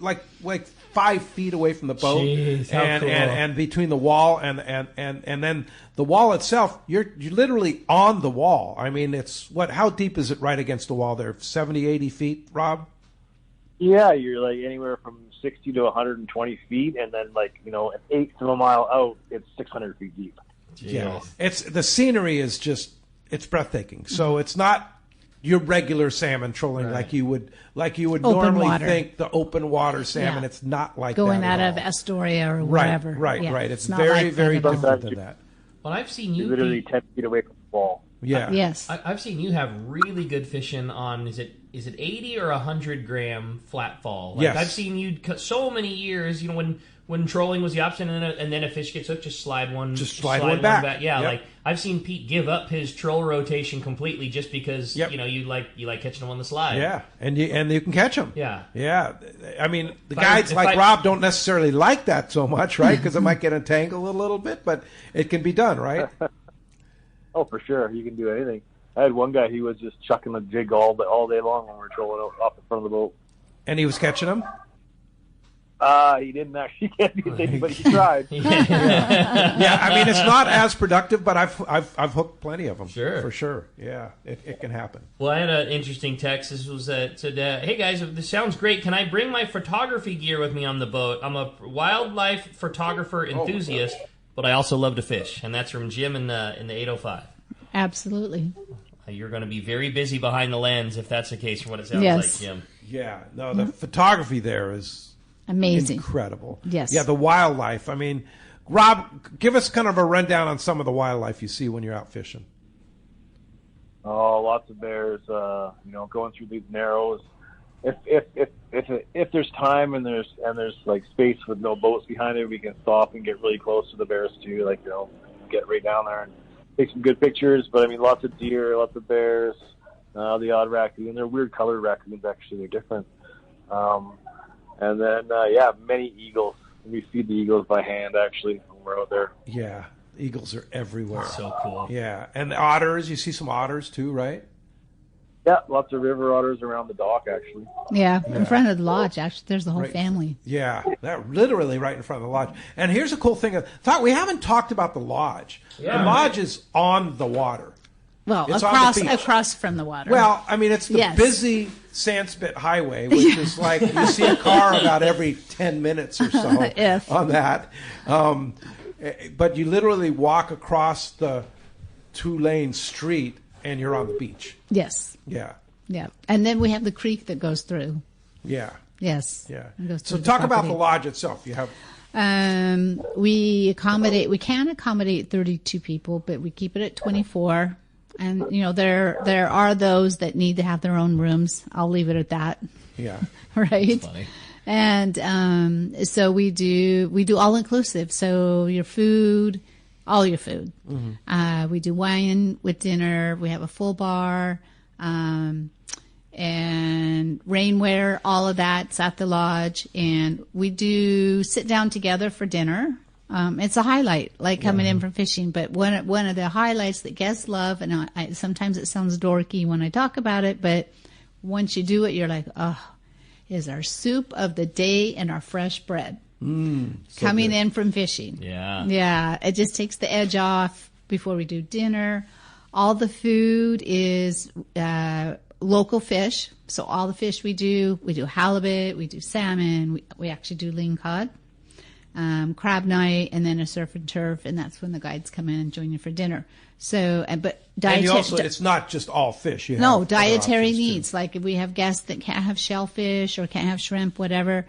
like 5 feet away from the boat. Jeez, how cool. and between the wall and then the wall itself, you're literally on the wall. I mean, how deep is it right against the wall there? 70, 80 feet, Rob? Yeah, you're like anywhere from 60 to 120 feet, and then an eighth of a mile out, it's 600 feet deep. Jeez. Yeah, the scenery is just, it's breathtaking. So it's not your regular salmon trolling like you would normally water. think, the open water salmon. Yeah. It's not like going that out of Astoria or wherever. Right. Yeah, It's not very, like very that at all. different than that. Well, I've seen You're you. literally 10 feet away from the wall. Yeah. Yes. I've seen you have really good fishing on, is it 80 or 100 gram flat fall? Like, yes. I've seen you so many years, when trolling was the option, and then a fish gets hooked, just slide one back. Yeah, yep. like I've seen Pete give up his troll rotation completely just because yep. you like catching them on the slide. Yeah, and you can catch them. Yeah, yeah. I mean, the guys like Rob don't necessarily like that so much, right? Because it might get entangled a little bit, but it can be done, right? Oh, for sure, you can do anything. I had one guy; he was just chucking the jig all day long when we were trolling off in front of the boat, and he was catching them. He didn't actually get anything, but he tried. Yeah, I mean, it's not as productive, but I've hooked plenty of them. Sure, for sure. Yeah, it can happen. Well, I had an interesting text. This was said, "Hey guys, this sounds great. Can I bring my photography gear with me on the boat? I'm a wildlife photographer enthusiast, but I also love to fish." And that's from Jim in the 805. Absolutely. You're going to be very busy behind the lens if that's the case, from what it sounds yes. like, Jim. Yeah, no, the photography there is amazing, incredible. Yes, yeah, the wildlife. I mean, Rob, give us kind of a rundown on some of the wildlife you see when you're out fishing. Oh, lots of bears. Going through these narrows. If there's time and there's like space with no boats behind it, we can stop and get really close to the bears too. Like get right down there and take some good pictures. But I mean, lots of deer, lots of bears, the odd raccoon. They're weird colored raccoons. Actually, they're different. And then, many eagles. We feed the eagles by hand, actually, when we're out there. Yeah, eagles are everywhere. So cool. Yeah, and otters. You see some otters, too, right? Yeah, lots of river otters around the dock, actually. Yeah, in front of the lodge, actually. There's the whole family. Yeah, that literally right in front of the lodge. And here's a cool thing. We haven't talked about the lodge. Yeah, the lodge is on the water. Well, it's across from the water. Well, I mean, it's the busy Sandspit Highway, which is like you see a car about every 10 minutes or so on that. But you literally walk across the 2-lane street and you're on the beach. Yes. Yeah. Yeah. And then we have the creek that goes through. Yeah. Yes. Yeah. So talk about the lodge itself. You have. We can accommodate 32 people, but we keep it at 24. And there are those that need to have their own rooms. I'll leave it at that. Yeah. Right. That's funny. And so we do all inclusive. So your food, all your food. Mm-hmm. We do wine with dinner. We have a full bar, and rainwear. All of that's at the lodge, and we do sit down together for dinner. It's a highlight, like coming in from fishing. But one of the highlights that guests love, and sometimes it sounds dorky when I talk about it, but once you do it, you're like, oh, is our soup of the day and our fresh bread coming in from fishing. Yeah. Yeah, it just takes the edge off before we do dinner. All the food is local fish. So all the fish we do halibut, we do salmon, we actually do lean cod. Crab night, and then a surf and turf, and that's when the guides come in and join you for dinner. So, but it's not just all fish. Dietary needs. Like if we have guests that can't have shellfish or can't have shrimp, whatever.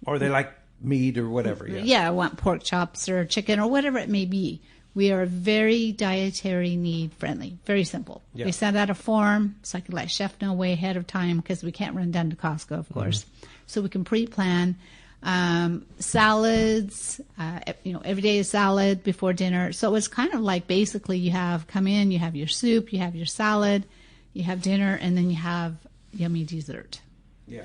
Or they like meat or whatever. Yeah, want pork chops or chicken or whatever it may be. We are very dietary need friendly. Very simple. Yeah. We send out a form so I can let chef know way ahead of time because we can't run down to Costco, of course. So we can pre-plan. Salads, every day is salad before dinner. So it's kind of like basically you have your soup, you have your salad, you have dinner, and then you have yummy dessert. Yeah.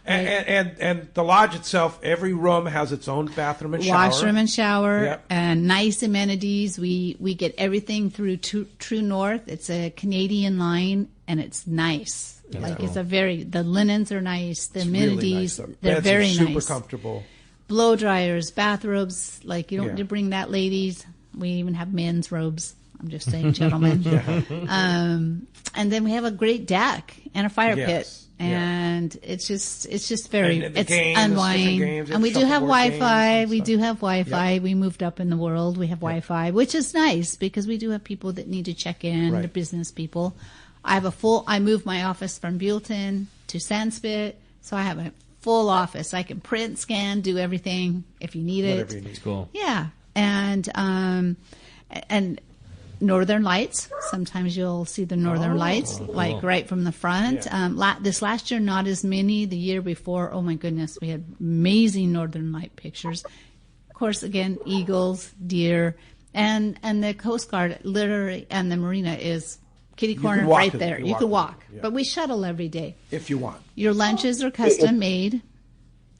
And the lodge itself, every room has its own bathroom and shower. Washroom and shower, and nice amenities. We get everything through True North. It's a Canadian line, and it's nice. It's the linens are nice. The amenities, really nice. They're very nice. Super comfortable. Blow dryers, bathrobes. Like you don't need to bring that, ladies. We even have men's robes. I'm just saying, gentlemen. And then we have a great deck and a fire pit. And it's just very, it's unwind. And we do have Wi-Fi. We moved up in the world. We have Wi-Fi, which is nice because we do have people that need to check in, the business people. I moved my office from Buellton to Sandspit, so I have a full office. I can print, scan, do everything if you need it. Whatever you need. Cool. Yeah. And Northern Lights. Sometimes you'll see the Northern Lights, like right from the front. Yeah. This last year, not as many. The year before, oh my goodness, we had amazing Northern Light pictures. Of course, again, eagles, deer, and the Coast Guard literally, and the marina is kitty corner right there. You can walk, but we shuttle every day. If you want. Your lunches are custom made.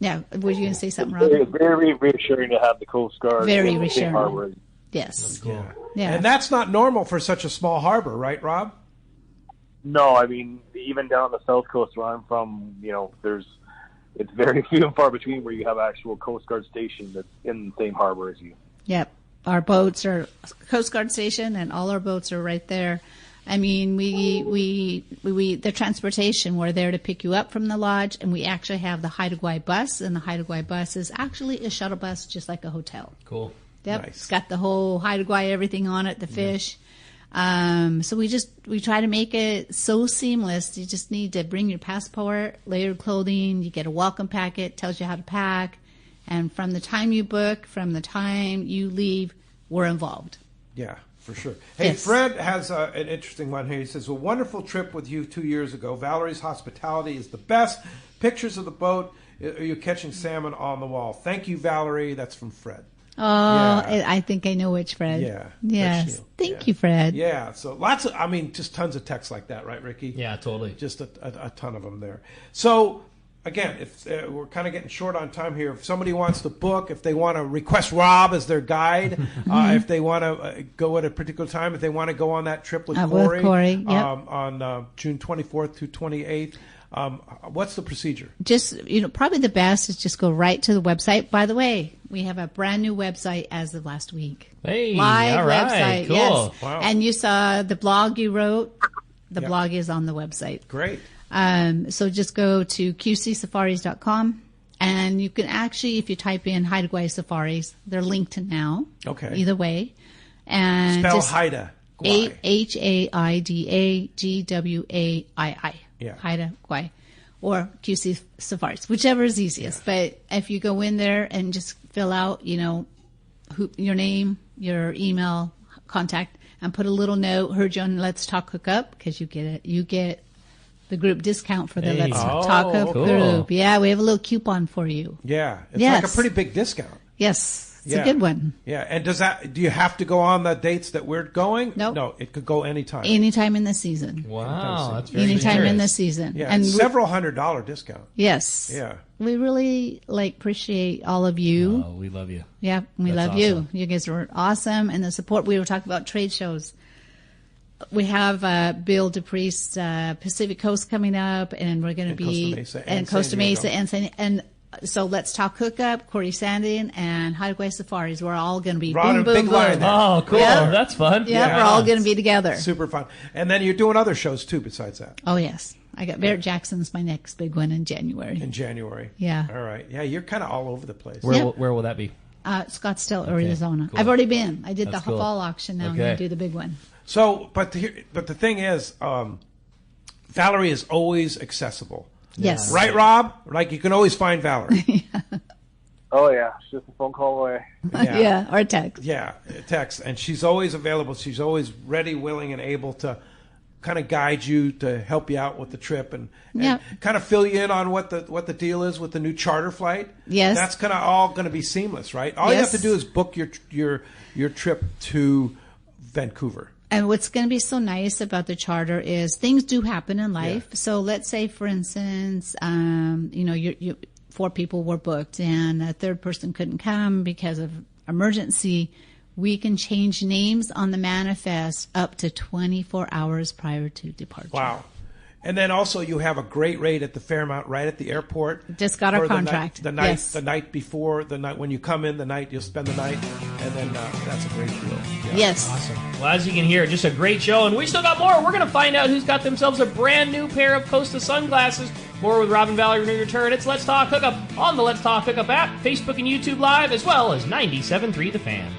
Yeah, were you going to say something, Rob? It's very reassuring to have the Coast Guard. Very in the reassuring. harbor. Yes. Yeah. Yeah. And that's not normal for such a small harbor, right, Rob? No, I mean, even down on the south coast where I'm from, it's very few and far between where you have actual Coast Guard station that's in the same harbor as you. Yep. Our boats are Coast Guard station, and all our boats are right there. I mean, we the transportation, we're there to pick you up from the lodge, and we actually have the Haida Gwaii bus, and the Haida Gwaii bus is actually a shuttle bus, just like a hotel. Cool. Yep. Nice. It's got the whole Haida Gwaii, everything on it, the fish. So we try to make it so seamless. You just need to bring your passport, layered clothing. You get a welcome packet, tells you how to pack. And from the time you book, from the time you leave, we're involved. Yeah, for sure. Hey, Yes. Fred has an interesting one here. He says, a wonderful trip with you 2 years ago. Valerie's hospitality is the best. Pictures of the boat. Are you catching salmon on the wall? Thank you, Valerie. That's from Fred. Oh, Yeah. I think I know which Fred. Yeah. Yes. That's you. Thank you, Fred. Yeah, so just tons of texts like that, right, Ricky? Yeah, totally. Just a ton of them there. So, again, if we're kind of getting short on time here. If somebody wants to book, if they want to request Rob as their guide, if they want to go at a particular time, if they want to go on that trip with Corey, yep. On June 24th to 28th, what's the procedure? Just, probably the best is just go right to the website. By the way, we have a brand new website as of last week. Hey, Live all right, website, cool. yes. Wow. And you saw the blog you wrote. The Yep. blog is on the website. Great. So just go to qcsafaris.com, and you can actually, if you type in Haida Gwaii Safaris, they're linked now. Okay. Either way. And Spell just Haida Gwaii. HAIDA Yeah. Haida Gwaii. Or QC Safaris, whichever is easiest. But if you go in there and just fill out, your name, your email, contact, and put a little note, heard you on Let's Talk Hookup, because you get the group discount for the Hey. Let's Talk Hookup cool. group. Yeah, we have a little coupon for you. Yeah. It's Yes. like a pretty big discount. Yes, it's Yeah. a good one. Yeah. And do you have to go on the dates that we're going? Nope. No, it could go anytime. Anytime in the season. Wow, that's very Anytime in the generous. season. Yeah. And It's several $100 discount. yes. Yeah. We really appreciate all of you. Oh, we love you. Yeah, we That's love you. awesome. You guys are awesome. And the support, we were talking about trade shows. We have Bill DePriest, Pacific Coast coming up, and we're going to be Costa Mesa and and Costa San Mesa Diego. and so Let's Talk Hookup, Corey Sandin, and Haida Gwaii Safaris. We're all going to be Rod boom, and boom, big boom. line there. Oh, cool. Yeah. That's fun. Yeah, we're all going to be together. Super fun. And then you're doing other shows too besides that Oh yes, I got Barrett Jackson's my next big one in January. in January. Yeah. All right. Yeah, you're kind of all over the place. Where, Yeah. where will that be? Scottsdale, Arizona. cool. I've already been. I did That's the cool. fall auction. Now I'm Okay. going to do the big one. So, but the thing is, Valerie is always accessible. Yes. Right, Rob? Like you can always find Valerie. Oh, yeah. It's just a phone call away. Yeah, or text. Yeah, text. And she's always available. She's always ready, willing, and able to kind of guide you, to help you out with the trip and Yeah. kind of fill you in on what the deal is with the new charter flight. Yes. That's kind of all going to be seamless, right? All you have Yes. to do is book your trip to Vancouver. And what's going to be so nice about the charter is things do happen in life. Yeah. So let's say, for instance, you 4 people were booked and a third person couldn't come because of emergency. We can change names on the manifest up to 24 hours prior to departure. Wow. And then also you have a great rate at the Fairmount right at the airport. Just got our for the contract. The night Yes. the night before, the night when you come in, the night you'll spend the night, and then that's a great deal. Yeah. Yes. Awesome. Well, as you can hear, just a great show, and we still got more. We're going to find out who's got themselves a brand new pair of Costa sunglasses. More with Rob and Valerie when we return. It's Let's Talk Hookup on the Let's Talk Hookup app, Facebook and YouTube Live, as well as 97.3 The Fan.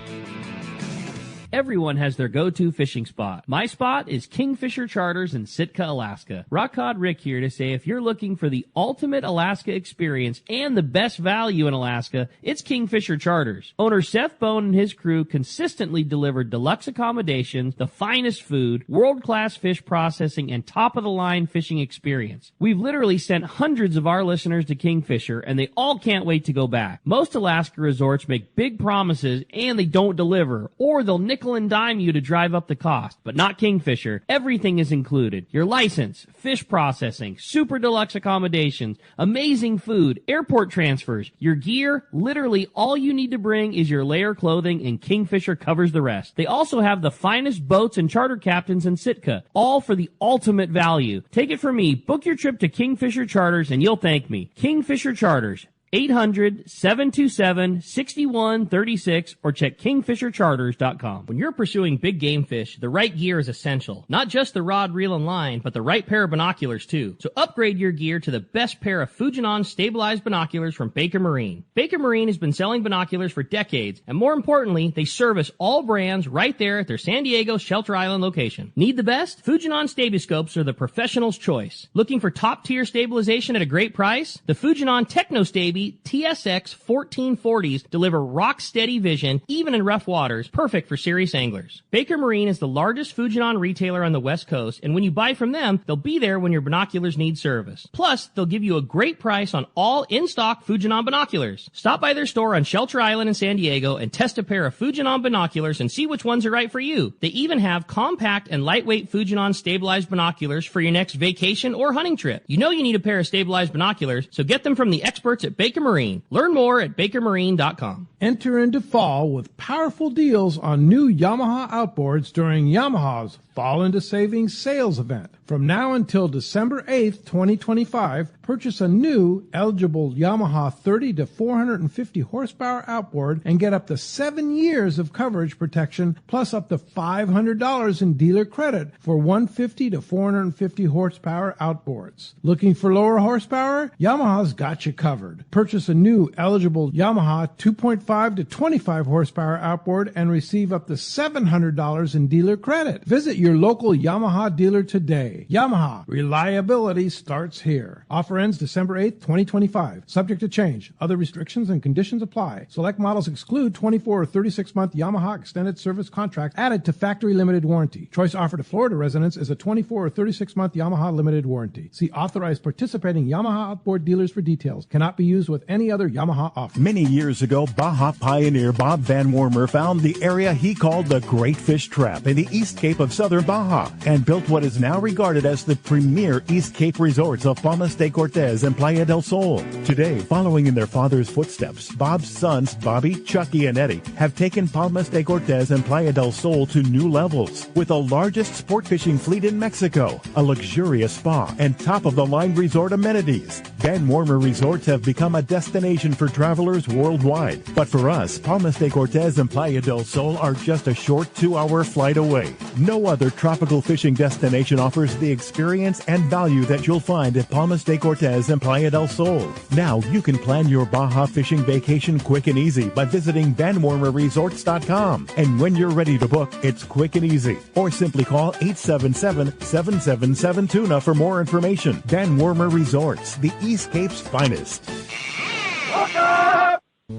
Everyone has their go-to fishing spot. My spot is Kingfisher Charters in Sitka, Alaska. Rock Cod Rick here to say if you're looking for the ultimate Alaska experience and the best value in Alaska, it's Kingfisher Charters. Owner Seth Bone and his crew consistently deliver deluxe accommodations, the finest food, world-class fish processing, and top-of-the-line fishing experience. We've literally sent hundreds of our listeners to Kingfisher, and they all can't wait to go back. Most Alaska resorts make big promises, and they don't deliver, or they'll nickel and dime you to drive up the cost. But not Kingfisher. Everything is included. Your license, fish processing, super deluxe accommodations, amazing food, airport transfers, your gear. Literally all you need to bring is your layer clothing, and Kingfisher covers the rest. They also have the finest boats and charter captains in Sitka, all for the ultimate value. Take it from me. Book your trip to Kingfisher Charters and you'll thank me. Kingfisher Charters. 800-727-6136 or check kingfishercharters.com. When you're pursuing big game fish, the right gear is essential. Not just the rod, reel, and line, but the right pair of binoculars too. So upgrade your gear to the best pair of Fujinon stabilized binoculars from Baker Marine. Baker Marine has been selling binoculars for decades, and more importantly, they service all brands right there at their San Diego Shelter Island location. Need the best? Fujinon Stabiscopes are the professional's choice. Looking for top-tier stabilization at a great price? The Fujinon Techno Stabi TSX 1440s deliver rock-steady vision, even in rough waters, perfect for serious anglers. Baker Marine is the largest Fujinon retailer on the West Coast, and when you buy from them, they'll be there when your binoculars need service. Plus, they'll give you a great price on all in-stock Fujinon binoculars. Stop by their store on Shelter Island in San Diego and test a pair of Fujinon binoculars and see which ones are right for you. They even have compact and lightweight Fujinon stabilized binoculars for your next vacation or hunting trip. You know you need a pair of stabilized binoculars, so get them from the experts at Baker Marine. Learn more at bakermarine.com. Enter into fall with powerful deals on new Yamaha outboards during Yamaha's Fall into Savings sales event. From now until December 8th, 2025, purchase a new eligible Yamaha 30 to 450 horsepower outboard and get up to 7 years of coverage protection plus up to $500 in dealer credit for 150 to 450 horsepower outboards. Looking for lower horsepower? Yamaha's got you covered. Purchase a new eligible Yamaha 2.5 to 25 horsepower outboard and receive up to $700 in dealer credit. Visit your local Yamaha dealer today. Yamaha, reliability starts here. Offer ends December 8th, 2025. Subject to change. Other restrictions and conditions apply. Select models exclude 24 or 36-month Yamaha extended service contract added to factory limited warranty. Choice offer to Florida residents is a 24 or 36-month Yamaha limited warranty. See authorized participating Yamaha outboard dealers for details. Cannot be used with any other Yamaha offer. Many years ago, Baja pioneer Bob Van Wormer found the area he called the Great Fish Trap in the East Cape of southern Baja and built what is now regarded as the premier East Cape resorts of Palmas de Cortez and Playa del Sol. Today, following in their father's footsteps, Bob's sons, Bobby, Chucky, and Eddie, have taken Palmas de Cortez and Playa del Sol to new levels with the largest sport fishing fleet in Mexico, a luxurious spa, and top-of-the-line resort amenities. Van Wormer Resorts have become a destination for travelers worldwide. But for us, Palmas de Cortez and Playa del Sol are just a short 2-hour flight away. No other tropical fishing destination offers the experience and value that you'll find at Palmas de Cortez and Playa del Sol. Now you can plan your Baja fishing vacation quick and easy by visiting VanWarmerResorts.com. And when you're ready to book, it's quick and easy. Or simply call 877-777-TUNA for more information. Van Wormer Resorts, the East Cape's finest.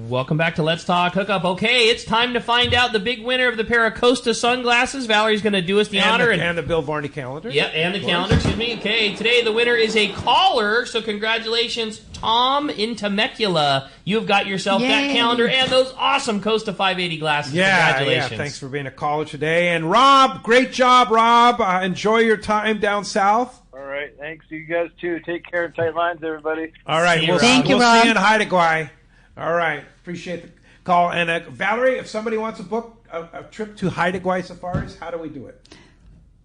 Welcome back to Let's Talk Hookup. Okay, it's time to find out the big winner of the pair of Costa sunglasses. Valerie's going to do us the honor. And the Bill Varney calendar. Yeah, and the calendar, excuse me. Okay, today the winner is a caller, so congratulations, Tom in Temecula. You've got yourself that calendar and those awesome Costa 580 glasses. Congratulations. Yeah, thanks for being a caller today. And Rob, great job, Rob. Enjoy your time down south. All right, thanks. You guys, too. Take care and tight lines, everybody. All right, we'll see you in Haida, Gwaii. All right. Appreciate the call. And Valerie, if somebody wants to book a trip to Haida Gwaii Safaris, how do we do it?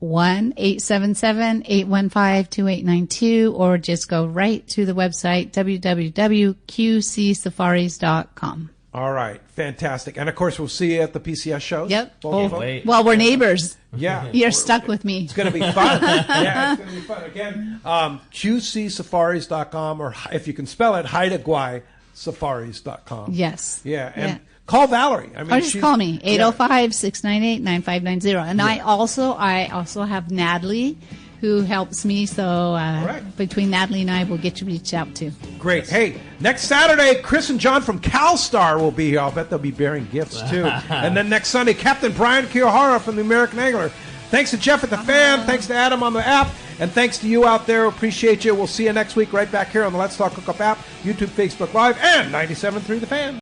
1-877-815-2892 or just go right to the website www.qcsafaris.com. All right. Fantastic. And, of course, we'll see you at the PCS shows. Yep. Well, we're neighbors. Yeah. You're stuck with me. It's going to be fun. Yeah, it's going to be fun. Again, qcsafaris.com or if you can spell it, Haida Gwaii. Safaris.com. Yes. Yeah. And call Valerie. I mean, or just call me 805-698-9590. And I also have Natalie, who helps me. So between Natalie and I, we'll get you reached out to. Great. Hey, next Saturday, Chris and John from CalStar will be here. I'll bet they'll be bearing gifts too. And then next Sunday, Captain Brian Kiyohara from the American Angler. Thanks to Jeff at the Fan. Thanks to Adam on the app. And thanks to you out there. Appreciate you. We'll see you next week right back here on the Let's Talk Hookup app, YouTube, Facebook Live, and 97.3 The Fan.